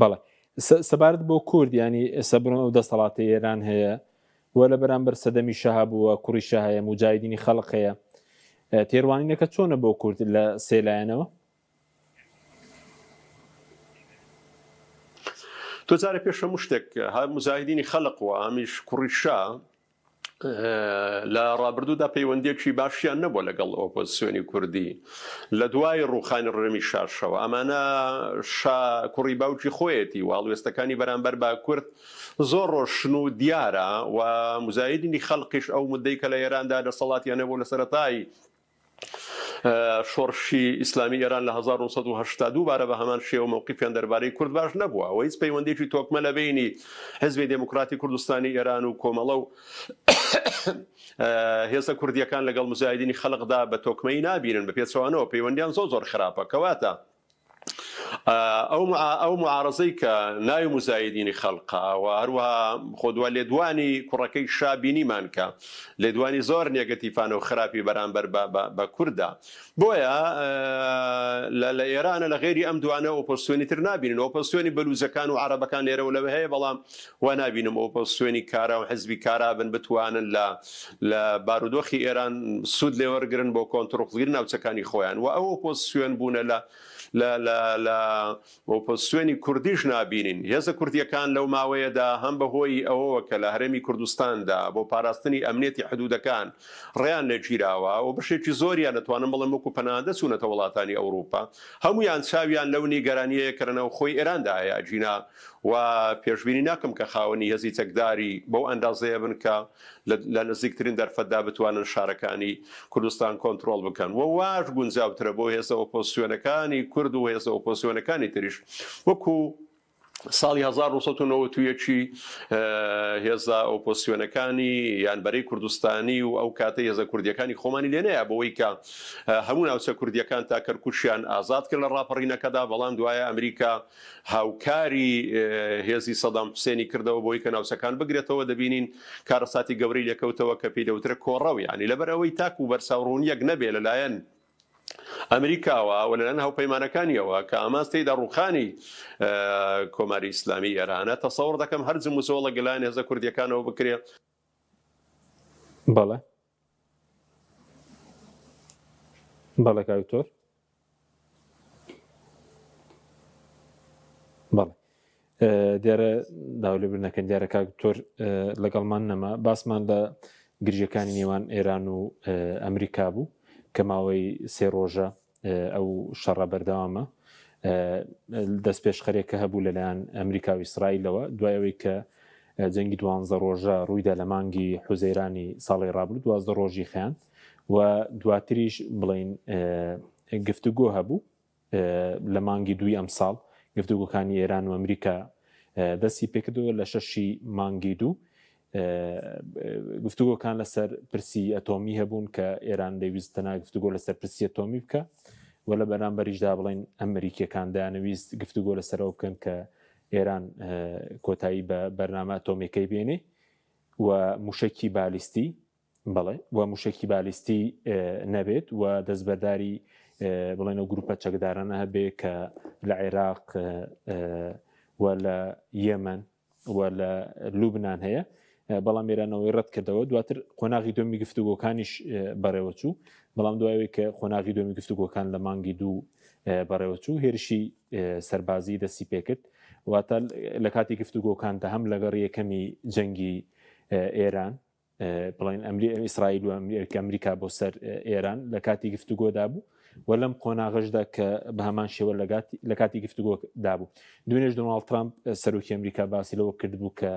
Speaker 1: بەڵێ سەبارەت بۆ کورد ینی ئێستا بڕۆ ئەو دەسەڵاتی ئێران هەیە وە لە بەرامبەر سەدەمی شەها بووە کوڕیشە هەیە موجاهیدینی خەڵق هەیە تێڕوانینەکە چۆنە بۆ کورد لە سێلایەنەوە
Speaker 2: تۆ جارە پێش هەموو شتێک ها موجاهیدینی خەڵق و ئامیش کوڕیشە لە ڕابردوودا پەیوەندیەکی باشیان نەبووە لەگەڵ ئۆپۆزیسیۆنی کوردی لە دوای ڕووخانی ڕێمی شاشەوە ئەمانە کوڕی باوکی خۆیەتی واڵوێستەکانی بەرامبەر با کورد زۆر ڕۆشن و دیارە و موجاهیدینی خەڵقیش ئەو مدەی کە لە ئێراندا دەسەڵاتیان نەبوو لە سەرەتای شۆڕشی ئیسلامی ئێران لە 1970 بارە بە هەمان شێوە موقیفیان دەربارەی کورد باش نەبووە ئەوە هیچ پەیوەندێکی تۆکمە لە بینی حزبی دموکراتی کوردستانی ئێران و کۆمەڵە و هێزە کوردیەکان لەگەڵ موجاهیدینی خەڵقدا بە تۆکمەی نابینن بە پێچەوانەوە پەیوەندیان زۆر خراپە کەواتە ئەو معارەزەی کە ناوی موجاهیدینی خەڵقا و هەروەها خۆدووە لێدوانی کوڕەکەی شابینیمان کە لێدوانی زۆر نێگەتیفانە و خراپی بەرامبەر بە کووردا بۆیە لە ئێرانە لە غێری ئەم دوانە ئۆپۆزیسیۆنی تر نابینن ئۆپۆزیسیۆنی بەلوزەکان و عەرەبەکان لێرەوە لەوە هەیە بەڵام وا نابینم ئۆپۆزیسیۆنی کارا و حزبی کارا بن بتوانن لە بارودۆخی ئێران سوود لێوەرگرن بۆ کۆنتڕۆڵگیر ناوچەکانی خۆیان و ئەو ئۆپۆزیسیۆن بوونە لە ئۆپۆزیسیۆنی کوردیش نابینین هێزە کوردیەکان لەو ماوەیەدا هەم بەهۆی ئەوەوە کە لە هەرێمی کوردستاندا بۆ پاراستنی ئەمنیەتی حدودەکان ڕێیان لەگیراوە و بەشێکی زۆریان دەتوانم بڵێم وەکو پەناهەندە چوونەتە وڵاتانی ئەوروپا هەمویان چاویان لەو نیگەرانیەیەکردنەوە خۆی ئێراندا هەیە ئەجینا و پێشبینی ناکەم کە خاوەنی هێزی چەکداری بەو ئەندازەیە بن کە لە نزیکترین دەرفەتدا بتوانن شارەکانی کوردستان کۆنتڕۆڵ بکەن و واش گونجاوترە بۆ هێزە ئۆپۆزیسیۆنەکانی کورد و هێزە ئۆپۆزیسیۆنەکانی تریش وەکو ساڵی 1990 هێزە ئۆپۆزیسیۆنەکانی یانبەرەی کوردستانی و ئەو کاتە هێزە کوردیەکانی خۆمانی لێنەیە بەوەی کە هەموو ناوچە کوردیەکان تا کەرکوشیان ئازاد کرد لە ڕاپەڕینەکەدا بەڵام دوایە ئەمریکا هاوکاری هێزی سەدام حوسێنی کردەوە بۆی کە ناوچەکان بگرێتەوە دەبینین کارەساتی گەورەی لەکەوتەوە کە پێی دەوترە کۆڕەوی ینی لەبەر ئەوەی تاک و بەرساوڕوونیەک نەبێ لەلایەن ئەمریکاوە و لەلایەن هاوپەیمانەکانیەوە کە ئاماس تێیدا ڕووخانی کۆماری ئیسلامی ئێرانە تەسەوڕ دەکەم هەرجم و زۆڵە گەلان هێزە کوردیەکانەوە بکرێ.
Speaker 1: بەڵێ بەڵێ کاکتۆر بەڵێ دیارە داولێبرنەکەن دیارە کاکتۆر لەگەڵمان نەما باسمان لە گرژەکانی نێوان ئێران و ئەمریکا بوو کە ماوەی سێ ڕۆژە ئەو شەڕە بەردەوامە دەست پێشخەرێکە هەبوو لەلایەن ئەمریکا و ئیسرائیلەوە دوایەوەی کە جەنگی 12 ڕۆژە ڕوویدا لە مانگی حوزەیرانی ساڵی ڕابردوو 12 ڕۆژی خیان و دواتریش بڵین گفتوگۆ هەبوو لە مانگی دوی ئەم ساڵ گفتوگۆکانی ئێران و ئەمریکا دەستی پێکردەوە لە 6 مانگی دوو گفتوگۆکان لەسەر پرسی ئەتۆمی هەبوون کە ئێران دەویستە گفتوگۆ لەسەر پرسی ئەتۆمی بکە و لە بەرامبەریشدا بڵین ئەمریکیەکان دەیانەویست گفتوگۆ لەسەرەوە بکەن کە ئێران کۆتایی بە بەرنامە ئەتۆمیەکەی بێنێ و موشکی بالیستی بڵێ و موشکی بالیستی نەبێت و دەستبەرداری بڵێنەوە گروپە چەکدارانە هەبێ کە لە عێراق و لە یەمەن و لە لوبنان هەیە بەڵام ئێرانەوەی ڕەت کردەوە دواتر قۆناغی دومی گفتوگۆکانیش بەڕێوە چوو بەڵام دوایەوەی کە قۆناغی دومی گفتوگۆکان لە مانگی دوو بەڕێوە چوو هێرشی سەربازی دەستی پێکرد واتە لە کاتی گفتوگۆکاندا هەم لەگەڕ یەکەمی جەنگی ئێران بڵین ئیسرائیل و ئەمریکا بۆ سەر ئێران لە کاتی گفتوگۆدا بوو و لەم قۆناغەشدا کە بە هەمان شێوە لە کاتی گفتوگۆدا بوو دوێنێش دۆناڵد ترامپ سەرۆکی ئەمریکا باسی لەوە کرد بوو کە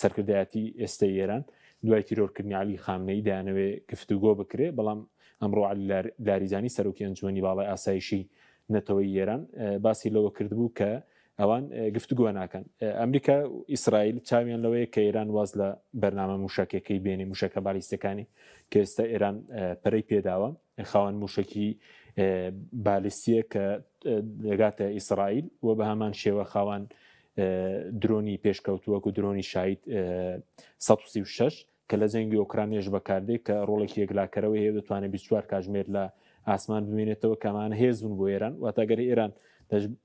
Speaker 1: سەرکردایەتی ئێستای ئێران دوای تیرۆرکردنی عەلی خامنەی دایانەوێ گفتوگۆ بکرێ بەڵام ئەمڕۆ عەلی لاریجانی سەرۆکی ئەنجومەنی باڵای ئاسایشی نەتەوەی ئێران باسی لەوە کرد بوو کە ئەوان گفتوگۆ ناکەن ئەمریکا و ئیسرائیل چاویان لەوەیە کە ئێران واز لە بەرنامە موشکەکەی بێنێ موشکە بالیستەکانی کە ئێستا ئێران پەرەی پێداوە خاوەن موشکی بالیستیە کە دەگاتە ئیسرائیل و بە هەمان شێوە خاوەن درۆنی پێشکەوتووەکو درۆنی شایت 136 کە لە جەنگی ئۆکرانیش بەکاردێ کە ڕۆڵێکی یەکلاکەرەوە هەیە دەتوانێت 24 کاتژمێر لە ئاسمان بمێنێتەوە کەمانە هێزبوون بۆ ئێران واتەگەر ئێران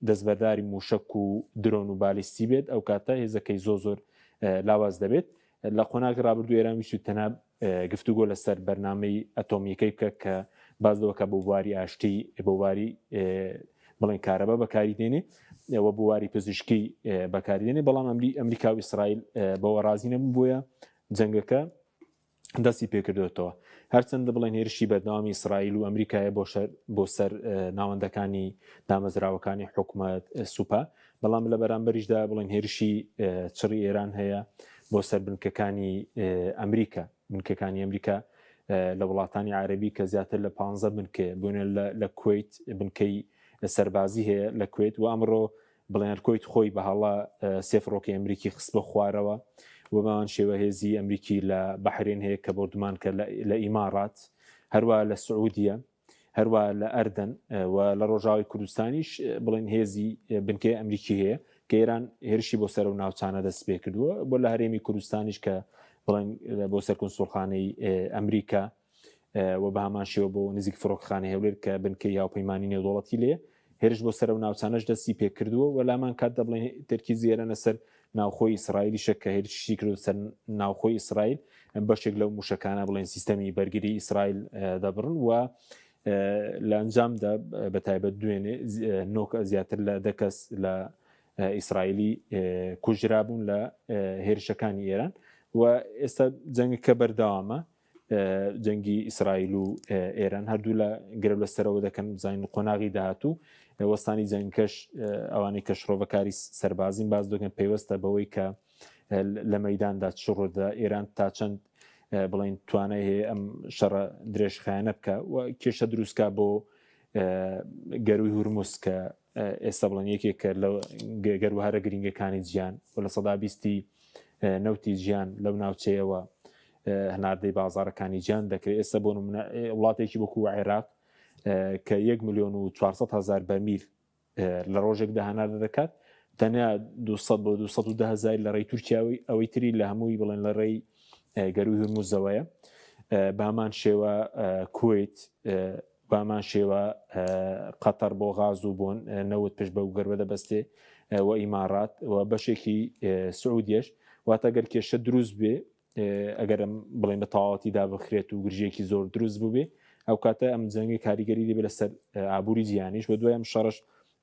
Speaker 1: دەستبەرداری موشک و درۆن و بالیستی بێت ئەو کاتە هێزەکەی زۆر لاواز دەبێت لە قۆناغی ڕابردوو ئێران ویست تەنها گفتوگۆ لەسەر بەرنامەی ئەتۆمیەکەی بکە کە باز دەوەکە بۆ بواری ئاشتی بۆ بواری بڵێن کارەبە بەکاری دێنێ ئەوە بواری پزیشکی بەکاری دێنێ بەڵام ئەمریکا و ئیسرائیل بەوە ڕازی نەبوون بۆیە جەنگەکە دەستی پێکردوێتەوە هەرچەندە بڵێن هێرشی بەردەوامی ئیسرائیل و ئەمریکایە بۆ سەر ناوەندەکانی دامەزراوەکانی حکومەت سوپا بەڵام لە بەرامبەریشدا بڵێن هێرشی چڕی ئێران هەیە بۆ سەر بنکەکانی ئەمریکا بنکەکانی ئەمریکا لە وڵاتانی عەرەبی کە زیاتر لە 15 بنکە بوونە لە کوێیت بنکەی سەربازی هەیە لە کوێیت و ئەمڕۆ بڵێن کوێیت خۆی بە هەڵا سێفڕۆکی ئەمریکی خست بە خوارەوە و بەمان شێوە هێزی ئەمریکی لە بەحرین هەیە کە بردومان کە لە ئیمارات هەروە لە سعودیە هەروە لە ئەردەن و لە ڕۆژاوی کوردستانیش بڵێن هێزی بنکەی ئەمریکی هەیە کە ئێران هێرشی بۆ سەر و ناوچانە دەست پێ کردووە بۆ لە هەرێمی کوردستانیش کە بڵێن بۆ سەر کونسوڵخانەی ئەمریکا و بە هەمان شێوە بۆ نزیک فڕۆکخانەی هەولێر کە بنکەی هاوپەیمانی نێودوڵەتی لێ هێرش بۆ سەر و ناوچانەش دەستی پێ کردووە و لامان کات دەبڵێن تەرکیزی ئێرانە سەر ناوخۆی ئیسرائیلی شەکە هێرشی کرد سەر ناوخۆی ئیسرائیل بەشێک لەو موشکانە بڵێن سیستەمی بەرگری ئیسرائیل دەبڕن و لە ئەنجامدا بەتایبەت دوێنێ نۆکە زیاتر لە دەکەس لە ئیسرائیلی کوژرابوون لە هێرشەکانی ئێران و ئێستا جەنگەکە بەردەوامە جەنگی ئیسرائیل و ئێران هەردوو لە گرە لەسەرەوە دەکەن زین قۆناغی داهاتوو وەستانی جەنگکەش ئەوانەی کە شڕۆڤەکاری سەربازین باز دەکەن پێوەستە بەوەی کە لە مەیداندا چڕۆدا ئێران تا چەند بڵین توانای هەیە ئەم شەڕە درێژخایەنە بکە و کێشە دروستکە بۆ گەروی هورموز کە ئێستا بڵێن یەکێکە لە گەروهارە گرنگەکانی جیان و لە سەدا بیستی نەوتی ژیان لەو ناوچەیەوە هەناردەی بازارەکانی گیان دەکرێت ئێستا بۆ وڵاتێکی وەکو عێراق کە 1,400,000 بەرمیل لە ڕۆژێکدا هەناردە دەکات تەنیا 200 بۆ 210,000 لە ڕێی تورکیاوی ئەوەی تری لە هەمووی بڵێن لە ڕێی گەروی هورموزەوەیە بە هەمان شێوە کوێیت بامان شێوە قەتەر بۆ غاز و بۆن نەوت پێش بە و گەروە دەبەستێ و ئیمارات و بەشێکی سعودیەش واتە گەر کێشە دروست بێ ئەگەرم بڵێن بە تەواوەتیدا بخرێت و گرژێکی زۆر دروست بووبێ ئەو کاتە ئەم جەنگی کاریگەری دەبێت لەسەر ئابووری جیهانیش و دوای ئەم شەڕش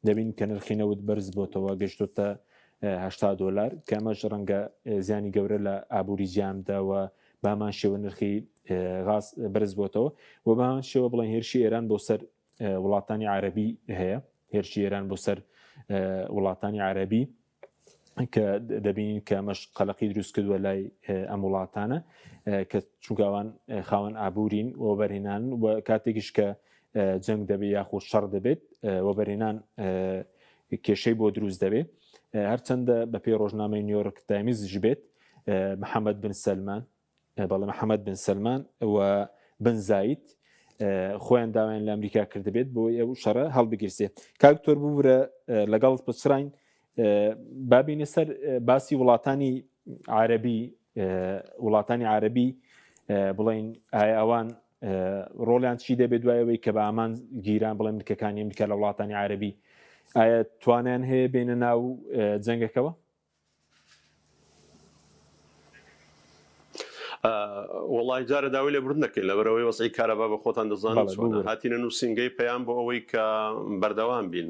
Speaker 1: دەبین کە نرخی نەوت بەرز بۆتەوە گەشتۆتە $80 کە ئەمەش ڕەنگە زیانی گەورە لە ئابووری جیهانداوە بامان شێوە نرخی غاز بەرز بۆتەوە و بامان شێوە بڵێن هێرشی ئێران بۆ سەر وڵاتانی عەرەبی هەیە هێرشی ئێران بۆ سەر وڵاتانی عەرەبی کە دەبینین کە ئەمەش قەلەقی دروست کردووە لای ئەم وڵاتانە کە چونکەوان خاوەن ئابوورین وەبەرهێنان و کاتێکیش کە جەنگ دەبێت یاخود شەڕ دەبێت وەبەرهێنان کێشەی بۆ دروست دەبێت هەرچەندە بەپێی ڕۆژنامەی نیویۆرک تایمزش بێت محەممەد بن سەلمان بەڵێ محەممەد بن سەلمان و بن زاید خۆیان داوایان لە ئەمریکا کردبێت بۆ ئەو شەڕە هەڵبگیرسێ کاکتۆر ببورە لەگەڵ بچڕین بابینە سەر باسی وڵاتانی عەرەبی بڵێن ئایا ئەوان ڕۆڵیان چی دەبێت دوایەوەی کە بە ئامان گیران بڵێن ملکەکانی ئەمریکا لە وڵاتانی عەرەبی ئایا توانیان هەیە بێنە ناو جەنگەکەوە؟
Speaker 2: وڵی جارە داوای لێ برد نەکەین لەبەرەوەی وەسعی کارەبا بە خۆتان دەزانن هاتینە نووسنگەی پەیام بۆ ئەوەی کە بەردەوام بین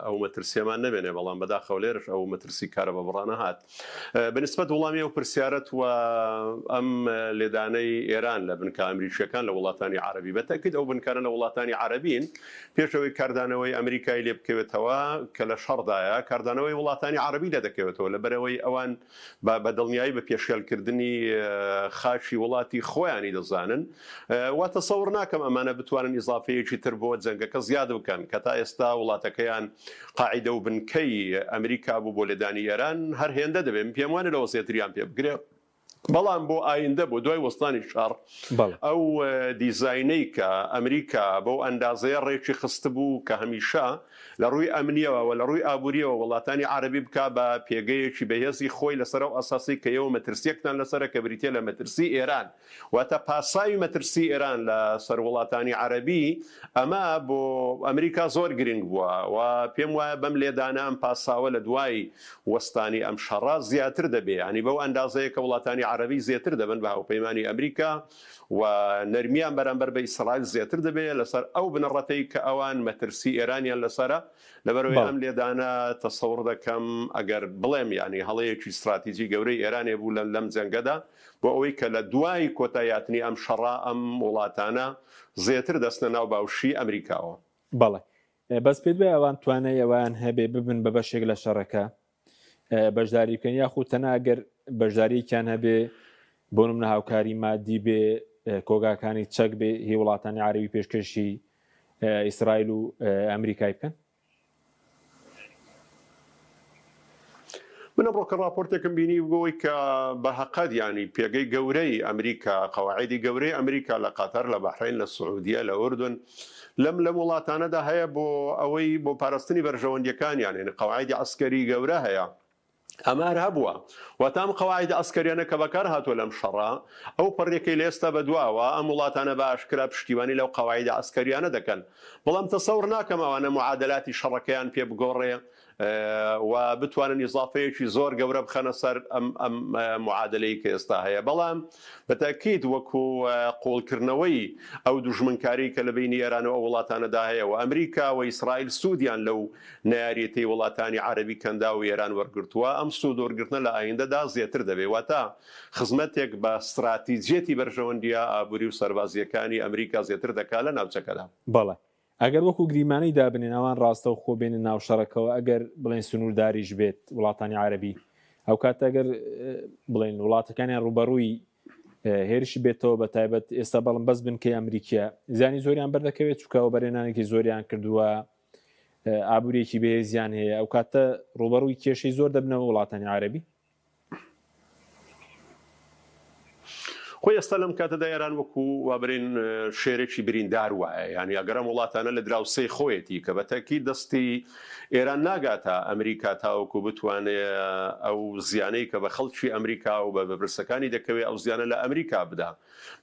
Speaker 2: ئەو مەترسیەمان نەبێنێ بەڵام بەداخەو لێرش ئەو مەترسی کارەبە بڕانە هات بەنسبەت وڵامی ئەو پرسیارەت و ئەم لێدانەی ئێران لە بنکە ئەمریکیەکان لە وڵاتانی عەرەبی بەتەکید ئەو بنکانە لە وڵاتانی عەرەبین پێشەوەی کاردانەوەی ئەمریکای لێ بکەوێتەوە کە لە شەڕدایە کاردانەوەی وڵاتانی عەرەبی لێ دەکەوێتەوە لەبەرەوەی ئەوان بە دڵنیایی بە پێشێلکردنی خاچی وڵاتی خۆیانی دەزانن وا تەسەوڕ ناکەم ئەمانە بتوانن ئیزافەیەکی تر بۆ جەنگەکە زیاد بکەن کە تا ئێستا وڵاتەکەیان قاعیدە و بنکەی ئەمریکا بوو بۆ لێدانی ئێران هەر هێندە دەبێت پێم وانە لەوە زیاتریان پێ بگرێ بەڵام بۆ ئایندە بۆ دوای وەستانی شەڕ ئەو دیزاینەی کە ئەمریکا بەو ئەندازەیە ڕێکی خست بوو کە هەمیشە لە ڕووی ئەمنیەوە و لە ڕووی ئابوووریەوە وڵاتانی عەرەبی بک بە پێگەیەکی بەهێزی خۆی لەسەر ئەو ئەساسی کە ئێوە مەترسیەکتان لەسەرە کە بریتێ لە مەترسی ئێران واتە پاساوی مەترسی ئێران لە سەر وڵاتانی عەرەبی ئەمە بۆ ئەمریکا زۆر گرنگ بووە و پێم وایە بەم لێدانە ئەم پاساوە لە دوای وەستانی ئەم شەڕە زیاتر دەبێ ینی بەو ئەندازەیە کە وڵاتانی عەرەبی زیاتر دەبن بە هاوپەیمانی ئەمریکا و نەرمیان بەرامبەر بە ئیسرائیل زیاتر دەبێت لەسەر ئەو بنەڕەتەی کە ئەوان مەترسی ئێرانیان لەسەرە لەبەرەوەی ئەم لێدانە تەسەوڕ دەکەم ئەگەر بڵێم ینی هەڵەیەکی استراتیژی گەورەی ئێرانێ بوو لەم جەنگەدا بۆ ئەوەی کە لە دوای کۆتاییاتنی ئەم شەڕا ئەم وڵاتانە زیاتر دەستنە ناو باوشی ئەمریکاوە.
Speaker 1: بەڵێ بەس پێت بێ ئەوان توانای ئەوان هەبێ ببن بە بەشێک لە شەڕەکە بەشداری بکەن یاخود تەنها ئەگەر بەشدارییان هەبێ بۆ نمونە هاوکاری مادی بێ کۆگاکانی چەک بێ هی وڵاتانی عەرەبی پێشکەشی ئیسرائیل و ئەمریکای بکەن؟
Speaker 2: من ئەمڕۆکە راپۆرتێکم بینی بۆی کە بە حەقەت ینی پێگەی گەورەی ئەمریکا قەواعیدی گەورەی ئەمریکا لە قەتەر لە بەحرین لە سعودیە لە ئوردن لەم وڵاتانەدا هەیە بۆ ئەوەی بۆ پاراستنی بەرژەوەندیەکانیان ینی قەواعیدی عەسکەری گەورە هەیە ئەمار هەبووە واتام قەواعیدی عەسکەریانە کە بەکار هاتووە لەم شەڕا ئەو پەڕێکەی لە ئێستا بەدواوە ئەم وڵاتانە بە ئاشکرا پشتیوانی لەو قەواعیدی عەسکەریانە دەکەن بەڵام تەسەوڕ ناکەم ئەوانە معادلاتی شەڕەکەیان پێ بگۆڕێ و بتوانن ئیزافەیەکی زۆر گەورە بخەنە سەر ئەم معادلەی کە ئێستا هەیە بەڵام بەتاکید وەکو قوڵکردنەوەی ئەو دوژمنکاری کە لە بینی ئێرانەوە وڵاتانەدا هەیە و ئەمریکا و ئیسرائیل سوودیان لەو نەیاریەتی وڵاتانی عەرەبی کەندا و ئێران وەرگرتووە ئەم سوود وەرگرتنە لە ئایندەدا زیاتر دەبێت واتە خزمەتێک بە استراتیجیەتی بەرژەوەندیە ئابووری و سەربازیەکانی ئەمریکا زیاتر دەکات لە ناوچەکەدا.
Speaker 1: بەڵێ ئەگەر وەکو گریمانەی دابنێن ئەوان ڕاستە و خۆ بێنە ناو شەڕەکەەوە ئەگەر بڵێن سنوورداریش بێت وڵاتانی عەرەبی ئەو کاتە ئەگەر بڵێن وڵاتەکانیان ڕوبەڕووی هێرشی بێتەوە بە تایبەت ئێستا بەڵم بەس بنکەی ئەمریکیە زیانی زۆریان بەردەکەوێت چووکەوە بەرێنانێکی زۆریان کردووە ئابوورێکی بەهێزیان هەیە ئەو کاتە ڕوبەڕووی کێشەی زۆر دەبنەوە وڵاتانی عەرەبی.
Speaker 2: خۆی ئێستا لەم کاتەدا ئێران وەکو وابرین شێرێکی بریندار وایە، یعنی ئەگەرم وڵاتانە لە دراوسەی خۆیەتی کە بەتەکی دەستی ئێران ناگاتە ئەمریکا تاوەکو بتوانێت ئەو زیانەی کە بە خەڵکی ئەمریکا و بە بەرپرسەکانی دەکەوێت ئەو زیانە لە ئەمریکا بدا.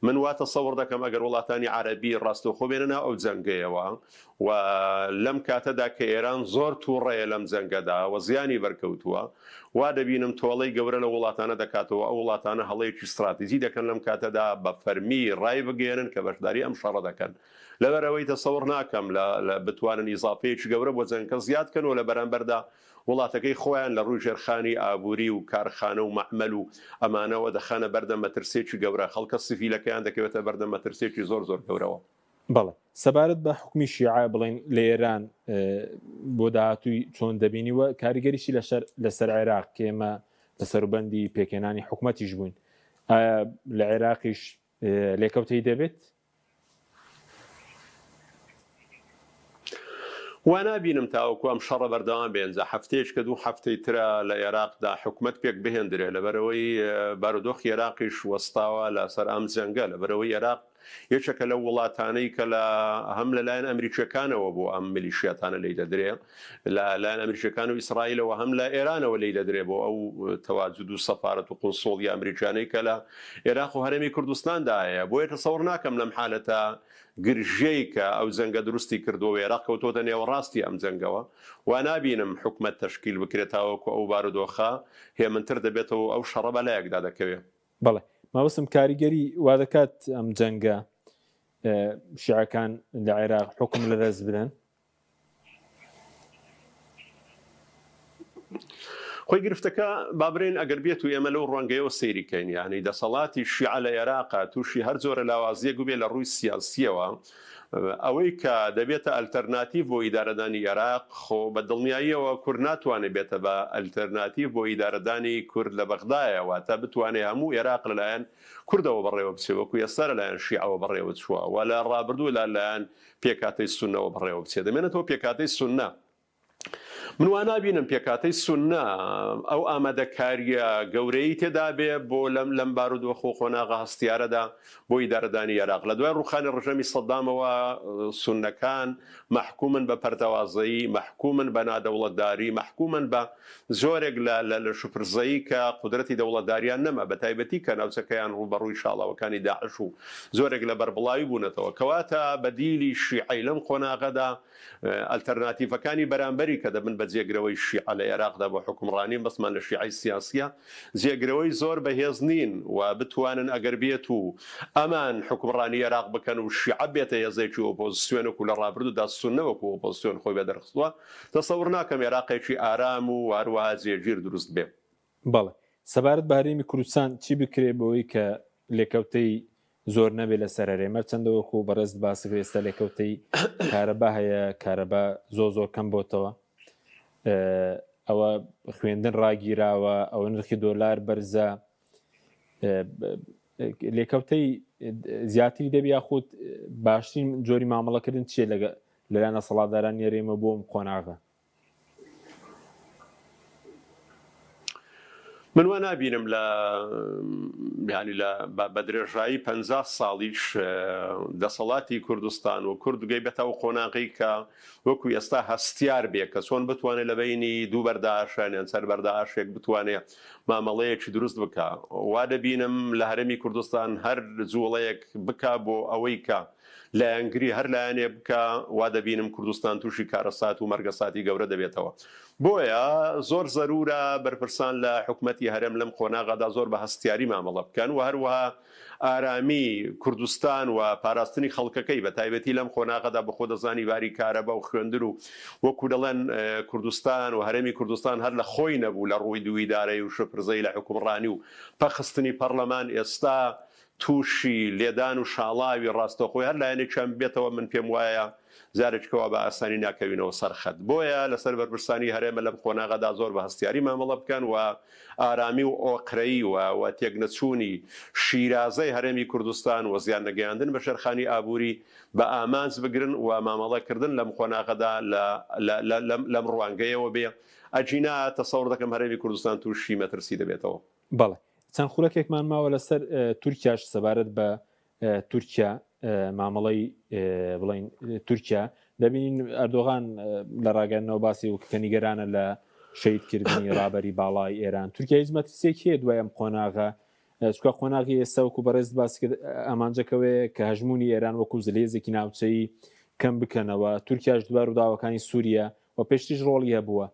Speaker 2: من واتە سەوڕ دەکەم ئەگەر وڵاتانی عەرەبی ڕاستەوخۆ بێنە ئەو جەنگەیەوە و لەم کاتەدا کە ئێران زۆر تووڕێیە لەم جەنگەدا و زیانی بەرکەوتووە، وا دەبینم تۆڵەی گەورە لە وڵاتانە دەکاتەوە، ئەو وڵاتانە هەڵەیەکی استراتیژی دەکەن لەم کاتەدا بە فەرمی ڕای بگێنن کە بەشداری ئەم شەڕە دەکەن. لەبەرەوەی تەسەوڕ ناکەم لە بتوانن ئیزافەیەکی گەورە بۆ جەنگەکە زیادکەنەوە لە بەرامبەردا وڵاتەکەی خۆیان لە ڕووی ژێرخانی ئابووری و کارخانە و مەحمەل و ئەمانەوە دەخانە بەردەم مەترسێکی گەورە، خەڵکە سیڤیلەکەیان دەکەوێتە بەردەم مەترسێکی زۆر گەورەوە.
Speaker 1: بەڵێ سەبارەت بە حکومی شیعە بڵێن لە ئێران بۆ داهاتووی چۆن دەبینیوە کاریگەریشی لەسەر عێراق کە ئێمە لە سەربەندی پێکێنانی حکومەتیش بووین، لە عێراقیش لێکەوتەی دەبێت؟
Speaker 2: وا نابینم تاوەکو ئەم شەڕە بەردەوام بێنجە هەفتەیەک کە 2 هەفتەی ترە لە عێراقدا حکومەت پێک بهێندرێ، لەبەرەوەی بارودۆخی عێراقیش وەستاوە لەسەر ئەم جەنگە، لەبەرەوەی عێراق یەکێکە لە وڵاتانەی کە هەم لەلایەن ئەمریکیەکانەوە بۆ ئەم میلیشیاتانە لی دەدرێ، لەلایەن ئەمریکیەکان و ئیسرائیلەوە هەم لە ئێرانەوە لی دەدرێ بۆ ئەو تەواجود و سەفارەت و قونسۆڵی ئەمریکانەی کە لە عێراق و هەرێمی کوردستاندایە. بۆیە تەسەوڕ ناکەم لەم حالەتە گرژەی کە ئەو جەنگە دروستی کردووە عێراق کەوتۆتە نێوەڕاستی ئەم جەنگەوە، وا نابینم حکومەت تەشکیل بکرێتەوەکو ئەو بارودۆخە هێمنتر دەبێتەوە ئەو شەڕە بەلایەکدا دەکەوێت.
Speaker 1: بەڵێ ماوەسم کاریگەری وا دەکات ئەم جەنگە شیعەکان لە عێراق حکم لەدەست بدەن؟
Speaker 2: خۆی گرفتەکە بابرین ئەگەر بێت و ئێمە لەو ڕوانگەیەوە سەیریکەین، یعنی دەسەڵاتی شیعە لە عێراقا تووشی هەر جۆرە لاوازیەک بێ لە ڕووی سیاسیەوە، ئەوەی کە دەبێتە ئەلتەرناتیڤ بۆ ئیدارەدانی عێراق خۆ بە دڵنیاییەوە کورد ناتوانێت بێتە بە ئەلتەرناتیڤ بۆ ئیدارەدانی کورد لە بەغدایەوە تا بتوانێت هەموو عێراق لەلایەن کوردەوە بەڕێوە بچێت، وەکو ئێستا لەلایەن شیعەوە بەڕێوە چووە و لە ڕابردوو لەلایەن پێکاتەی سوننەوە بەڕێوە بچێت. دەمێنێتەوە پێکاتەی سوننە. من وا نابینم پێکاتەی سوننە ئەو ئامادەکاریە گەورەی تێدا بێ بۆ لەم بارودۆخە خۆناغا هەستیارەدا بۆ ئیدارەدانی عێراق. لە دوای ڕووخانی ڕژەمی سەدامەوە سوننەکان محکومن بە پەرتەوازایی، محکومن بە نادەوڵەتداری، محکومن بە زۆرێک لە شوپرزایی کە قودرەتی دەوڵەتداریان نەما، بە تایبەتی کە ناوچەکەیان ڕوبەڕووی شاڵاوەکانی داعش و زۆرێک لە بەربڵاوی بوونەتەوە، کەواتە بەدیلی شیعەی لەم خۆناغەدا ئەلتەرناتیڤەکانی بەرامبەری کە دەبن بە جێگرەوەی شیعە لە عێراقدا بۆ حکومڕانی بەسمان لە شیعەی سیاسیە جێگرەوەی زۆر بەهێز نین و بتوانن ئەگەر بێت و ئەمان حکومڕانی عێراق بکەن و شیعە بێتە هێزێکی ئۆپۆزیسیۆنێک و لە ڕابردوودا سوننەوەکو ئۆپۆزیسیۆن خۆی بەدەرخستووە، تەسەوڕ ناکەم عێراقێکی ئارام و هەروەها جێگیر دروست بێ.
Speaker 1: بەڵێ سەبارەت بە هەرێمی کوردستان چی بکرێ بۆی کە لێکەوتەی زۆر نەبێ لە سەرەرێمە چەندەوەکو بەڕێز باسی ئێستا لێکەوتەی کارەبا هەیە، کارەبا زۆر کەم بۆتەوە، ئەوە خوێندن ڕاگیراوە، ئەوە نرخی دۆلار بەرزە، لێکەوتەی زیاتری دەبی یاخود باشترین جۆری مامەڵەکردن چیە لەلایەن دەسەڵاتداران یاریمە بۆم قۆناغە؟
Speaker 2: من وا نابینم بە درێژایی 50 ساڵیش دەسەڵاتی کوردستان و کوردگەی بێتەوە قۆناغی کە وەکو ئێستا هەستیار بێ کە چۆن بتوانێت لە بینی دوو بەرداشانیان سەر بەرداشێک بتوانێت مامەڵەیەکی دروست بکە. وا دەبینم لە هەرێمی کوردستان هەر جوڵەیەک بکە بۆ ئەوەی کە لایەنگری هەر لایەنێ بکە، وا دەبینم کوردستان تووشی کارەسات و مەرگەساتی گەورە دەبێتەوە. بۆیە زۆر زەرورە بەرپرسان لە حکومەتی هەرێم لەم خۆناغادا زۆر بە هەستیاری مامەڵە بکەن و هەروەها ئارامی کوردستان و پاراستنی خەڵکەکەی بە تایبەتی لەم خۆناغادا بەخۆ دەزانی واری کارەبا و خوێندن و وەکو دەڵێن کوردستان و هەرێمی کوردستان هەر لە خۆی نەبوو لە ڕووی دوویدارەی و شپرزەی لە حکومڕانی و پەخستنی پەرلەمان ئێستا تووشی لێدان و شاڵاوی ڕاستەخۆی هەر لایەنێکیان بێتەوە من پێم وایە زارێکەوە بە ئاسانی ناکەوینەوە سەرخەت. بۆیە لەسەر بەرپرسانی هەرێمە لەم خۆناغادا زۆر بە هەستیاری مامەڵە بکەن و ئارامی و ئۆقرەیی و تێکنەچوونی شیرازەی هەرێمی کوردستان و زیان نەگەیاندن بە شەرخانی ئابووری بە ئامانج بگرن و مامەڵەکردن لەم خۆناغادا لەم ڕوانگەیەوە بێ. ئەجینا تەسەوڕ دەکەم هەرێمی کوردستان تووشی مەترسی دەبێتەوە.
Speaker 1: بەڵێ چەند خولەکێکمان ماوە لەسەر تورکیاش سەبارەت بە تورکیا مامەڵەی بڵین تورکیا دەبینین ئەردۆغان لە ڕاگەنەوە باسی و کە نیگەرانە لە شەیدکردنی ڕابەری باڵای ئێران. تورکیا هیچ مەترسێکی هەیە دوای ئەم قۆناغە چکە قۆناغی ئێستا وەکو بەڕێز باسی کرد ئامانجەکەوەیە کە هەژمونی ئێران وەکو زلێزێکی ناوچەیی کەم بکەنەوە. تورکیاش دوای ڕووداوەکانی سووریا و پێشتیش ڕۆڵی هەبووە.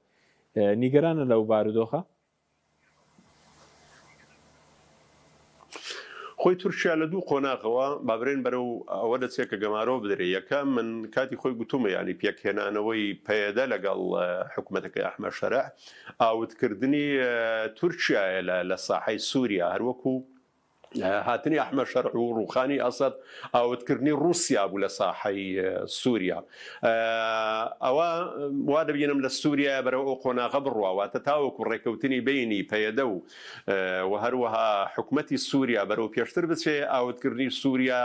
Speaker 1: نیگەرانە لەو بارودۆخە؟
Speaker 2: خۆی تورکیا لە دوو قۆناغەوە بابرێن بەرەو ئەوە دەچێت کە گەمارەوە بدرێت. یەکەم من کاتی خۆی گوتومە ینی پێکهێنانەوەی پەیەدە لەگەڵ حکوومەتەکەی ئەحمەد شەرع ئاوتکردنی تورکیایە لە ساحەی سووریا هەروەکو هاتنی ئەحمەد شەرع و ڕوخانی ئەسەد ئاوتکردنی رووسیا بوو لە ساحەی سووریا. ئەوە وا دەبینم لە سووریا بەرەو ئەو قۆناغە بڕواواتە تاوەکو ڕێکەوتنی بینی پەیەدە و هەروەها حکوومەتی سووریا بەرەو پێشتر بچێ ئاوتکردنی سووریا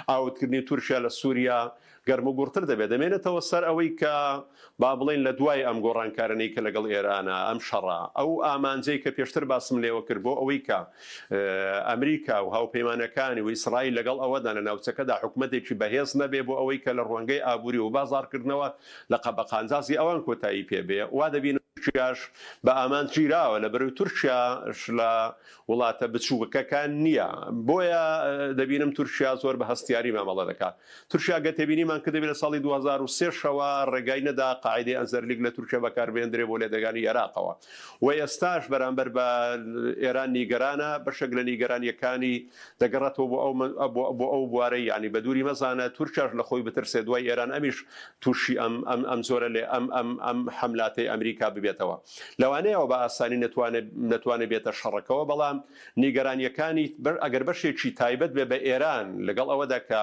Speaker 2: ئاوتکردنی تورکیا لە سووریا گەرمەگوڕتر دەبێت. دەمێنێتەوە سەر ئەوەی کە با بڵین لە دوای ئەم گۆڕانکارانەی کە لەگەڵ ئێرانە ئەم شەڕە ئەو ئامانجەی کە پێشتر باسم لێوە کرد بۆ ئەوەی کە ئەمریکا و هاوپەیمانەکانی و ئیسرائیل لەگەڵ ئەوەدا لە ناوچەکەدا حکوومەتێکی بەهێز نەبێ بۆ ئەوەی کە لە ڕوانگەی ئابووری و بازارکردنەوە لە قەبەقانجازی ئەوان کۆتایی پێبێ. وا دەبین تورکیاش بە ئامان گیراوە لە بەروی تورکیاش لە وڵاتە بچووکەکان نییە. بۆیە دەبینم تورکیا زۆر بە هەستیاری مامەڵە دەکات. تورکیا گەتێبینیمان کە دەبێت لە ساڵی 2023ەوە ڕێگای نەدا قاعدەی ئەنزەرلیگ لە تورکیا بەکاربێنرێ بۆ لێدەگانی عێراقەوە و ئێستاش بەرامبەر بە ئێران نیگەرانە بەشێک لە نیگەرانیەکانی دەگەڕێتەوە بۆ ئەو بوارەی ینی بە دووری مەزانە تورکیاش لە خۆی بترسێ دوای ئێران ئەمیش تووشی ئەم زۆرە لێ ئەم حملاتی ئەمریکا ببێتەوە. لەوانەیەوە بە ئاسانی نەتوانێت بێتە شەڕەکەەوە، بەڵام نیگەرانیەکانی ئەگەر بەشێکی تایبەت بێ بە ئێران لەگەڵ ئەوەدا کە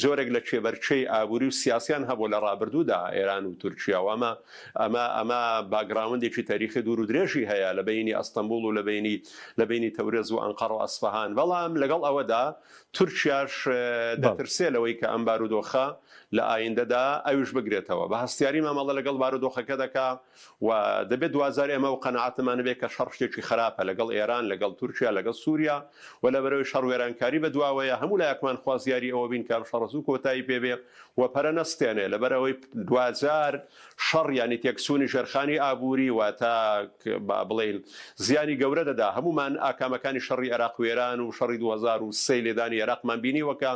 Speaker 2: زۆرێک لە چێبەرچەی ئابووری و سیاسیان هەبوو لە ڕابردوودا ئێران و تورکیا و ئەمە باگراوندێکی تاریخی دوور و درێژی هەیە لە بینی ئەستەمبول و لە بینی تەورێز و ئەنقەڕ و ئەسفەهان. بەڵام لەگەڵ ئەوەدا تورکیاش دەترسێ لەوەی کە ئەم بارودۆخە لە ئایندەدا ئەوش بگرێتەوە. بە هەستیاری مامەڵە لەگەڵ بارودۆخەکە دەکا و دەبێت دوازار ئێمە و قەنەعەتمان بێت کە شەڕ شتێکی خراپە لەگەڵ ئێران لەگەڵ تورکیا لەگەڵ سووریا و لە بەرەوەی شەڕ وێرانکاری بە دواوەیە هەموو لایەکمان خوازیاری ئەوە بین کە شەڕ زوو کۆتایی پێبێ و پەرە نەستێنێ لەبەرەوەی دوازار شەڕ ینی تێکسوونی ژێرخانی ئابووری واتە بڵێن زیانی گەورە دەدا. هەمومان ئاکامەکانی شەڕی عێراق و ئێران و شەڕی 2023 لێدانی عێراقمان بینیوەکە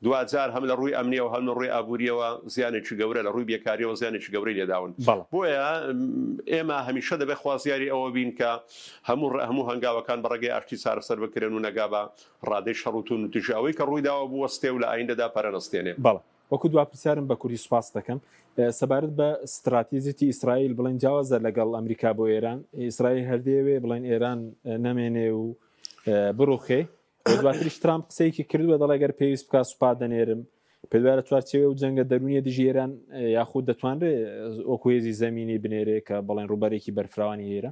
Speaker 2: دوازار هەم لە ڕووی ئەمنیە و هەم لە ڕووی ئابووریەوە زیانێکی گەورە لە ڕووی بێکاریەوە زیانێکی گەورەی لێداون. بۆیە ئێمە هەمیشە دەبێت خوازیاری ئەوە بین کە هەموو هەنگاوەکان بەڕێگەی ئاشتی چارەسەر بکرێن و نەگا بە ڕادەی شەڕوتون و توش ئەوەی کە ڕوویداوە بوەستێ و لە ئایندەدا پەرە نەستێنێ.
Speaker 1: بەڵێ وەکو دوا پرسیارم بە کوردی سوپاس دەکەم سەبارەت بە ستراتیزیتی ئیسرائیل بڵێن جیاوازە لەگەڵ ئەمریکا بۆ ئێران. ئیسرائیل هەردێوێ بڵێن ئێران نەمێنێ و بڕوخێ. دواتریش ترامپ قسەیەکی کردووە دەڵێ گەر پێویست بکات سوپا دەنێرم. پێدوارە چوارچێوێ و جەنگە دەرونیە دژی ئێران یاخود دەتوانرێ وەکو هێزی زەمینی بنێرێ کە بەڵێن ڕووبەرێکی بەرفراوانی هێرە.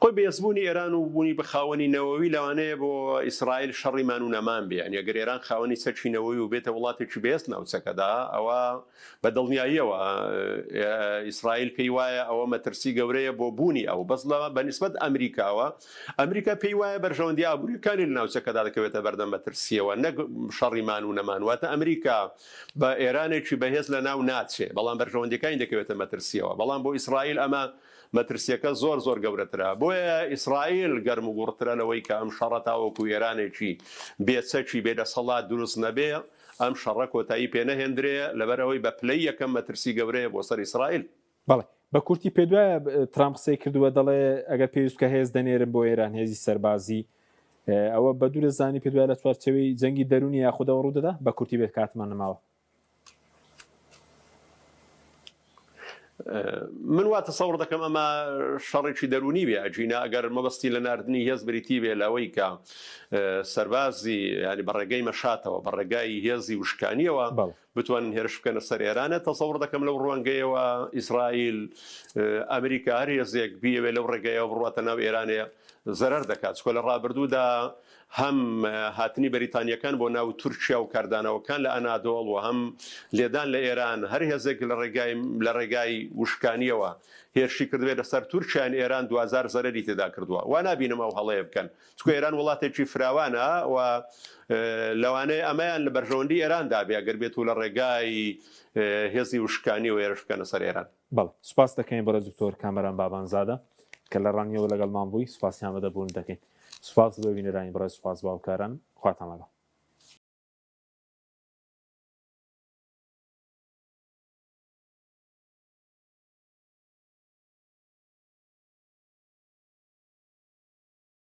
Speaker 2: خۆی بێزبوونی ئێران و بوونی بە خاوەنی نەوەوی لەوانەیە بۆ ئیسرائیل شەڕیمان و نەمان بێ. یعنی ئەگەر ئێران خاوەنی سەرچی نەوەوی و بێتە وڵاتێکی بەهێز ناوچەکەدا ئەوە بە دڵنیاییەوە ئیسرائیل پێی وایە ئەوە مەترسی گەورەیە بۆ بوونی ئەو بەس بەنسبەت ئەمریکاوە ئەمریکا پێی وایە بەرژەوەندی ئابووریەکانی لە ناوچەکەدا دەکەوێتە بەردەم مەترسیەوە نەک شەڕیمان و نەمان. واتە ئەمریکا بە ئێرانێکی بەهێز لە ناو ناچێ بەڵام بەرژەوەندیەکانی دەکەوێتە مەترسیەوە. بەڵام بۆ ئیسرائیل ئەمە مەترسیەکە زۆر گەورەترە. بۆیە ئیسرائیل گەرم و گوڕترە لەوەی کە ئەم شەڕە تاوەکو ئێرانێکی بێچەکی بێدەسەڵات دروست نەبێ ئەم شەڕە کۆتایی پێنەهێندرێ لەبەرەوەی بە پلەی یەکەم مەترسی گەورەیە بۆ سەر ئیسرائیل.
Speaker 1: بەڵێ بە کورتی پێدوایە ترامپ قسەی کردووە دەڵێ ئەگەر پێویست کە هێز دەنێرم بۆ ئێران هێزی سەربازی ئەوە بە دوورە زانی پێدوایە لە چوارچێوەی جەنگی دەرونی یاخودەوە ڕوودەدا بە کورتی بێت کاتمان نەماوە.
Speaker 2: من وا تەسەوڕ دەکەم ئەمە شەڕێکی دەرونی بێ ئەجینە ئەگەر مەبەستی لە ناردنی هێز بریتی بێ لەوەی کە سەربازی ینی بەڕێگەی مەشاتەوە بەڕێگای هێزی وشکانیەوە بتوانن هێرش بکەنە سەر ئێرانە تەسەوڕ دەکەم لەو ڕوانگەیەوە ئیسرائیل ئەمریکا هەر هێزێک بیەوێ لەو ڕێگەیەوە بڕاتە ناو ئێرانەیە زەرەر دەکات چکۆ لە ڕابردوودا هەم هاتنی بەریتانیەکان بۆ ناو تورکیا و کاردانەوەکان لە ئەنادۆڵ و هەم لێدان لە ئێران هەر هێزێک لە ڕێگای وشکانیەوە هێرشی کردوێت لەسەر تورکیان ئێران 2000 زەرەری تێدا کردووە وا نبینم ئەو هەڵەیە بکەن چکۆ ئێران وڵاتێکی فراوانە و لەوانەیە ئەمەیان لە بەرژەوەندی ئێراندا بێ ئەگەر بێت و لە ڕێگای هێزی وشکانی و هێرش بکەنە سەر ئێران.
Speaker 1: بەڵێ سوپاس دەکەین بەڕێز دکتۆر کامەران بابانزادە کە لە ڕانگەوە لەگەڵمان بووی سوپاسیان بەدەبوون دەکەین. سوپاس بە بینەرانی بەڕێز سوپاس باوکاران خواتان لەگەڵ.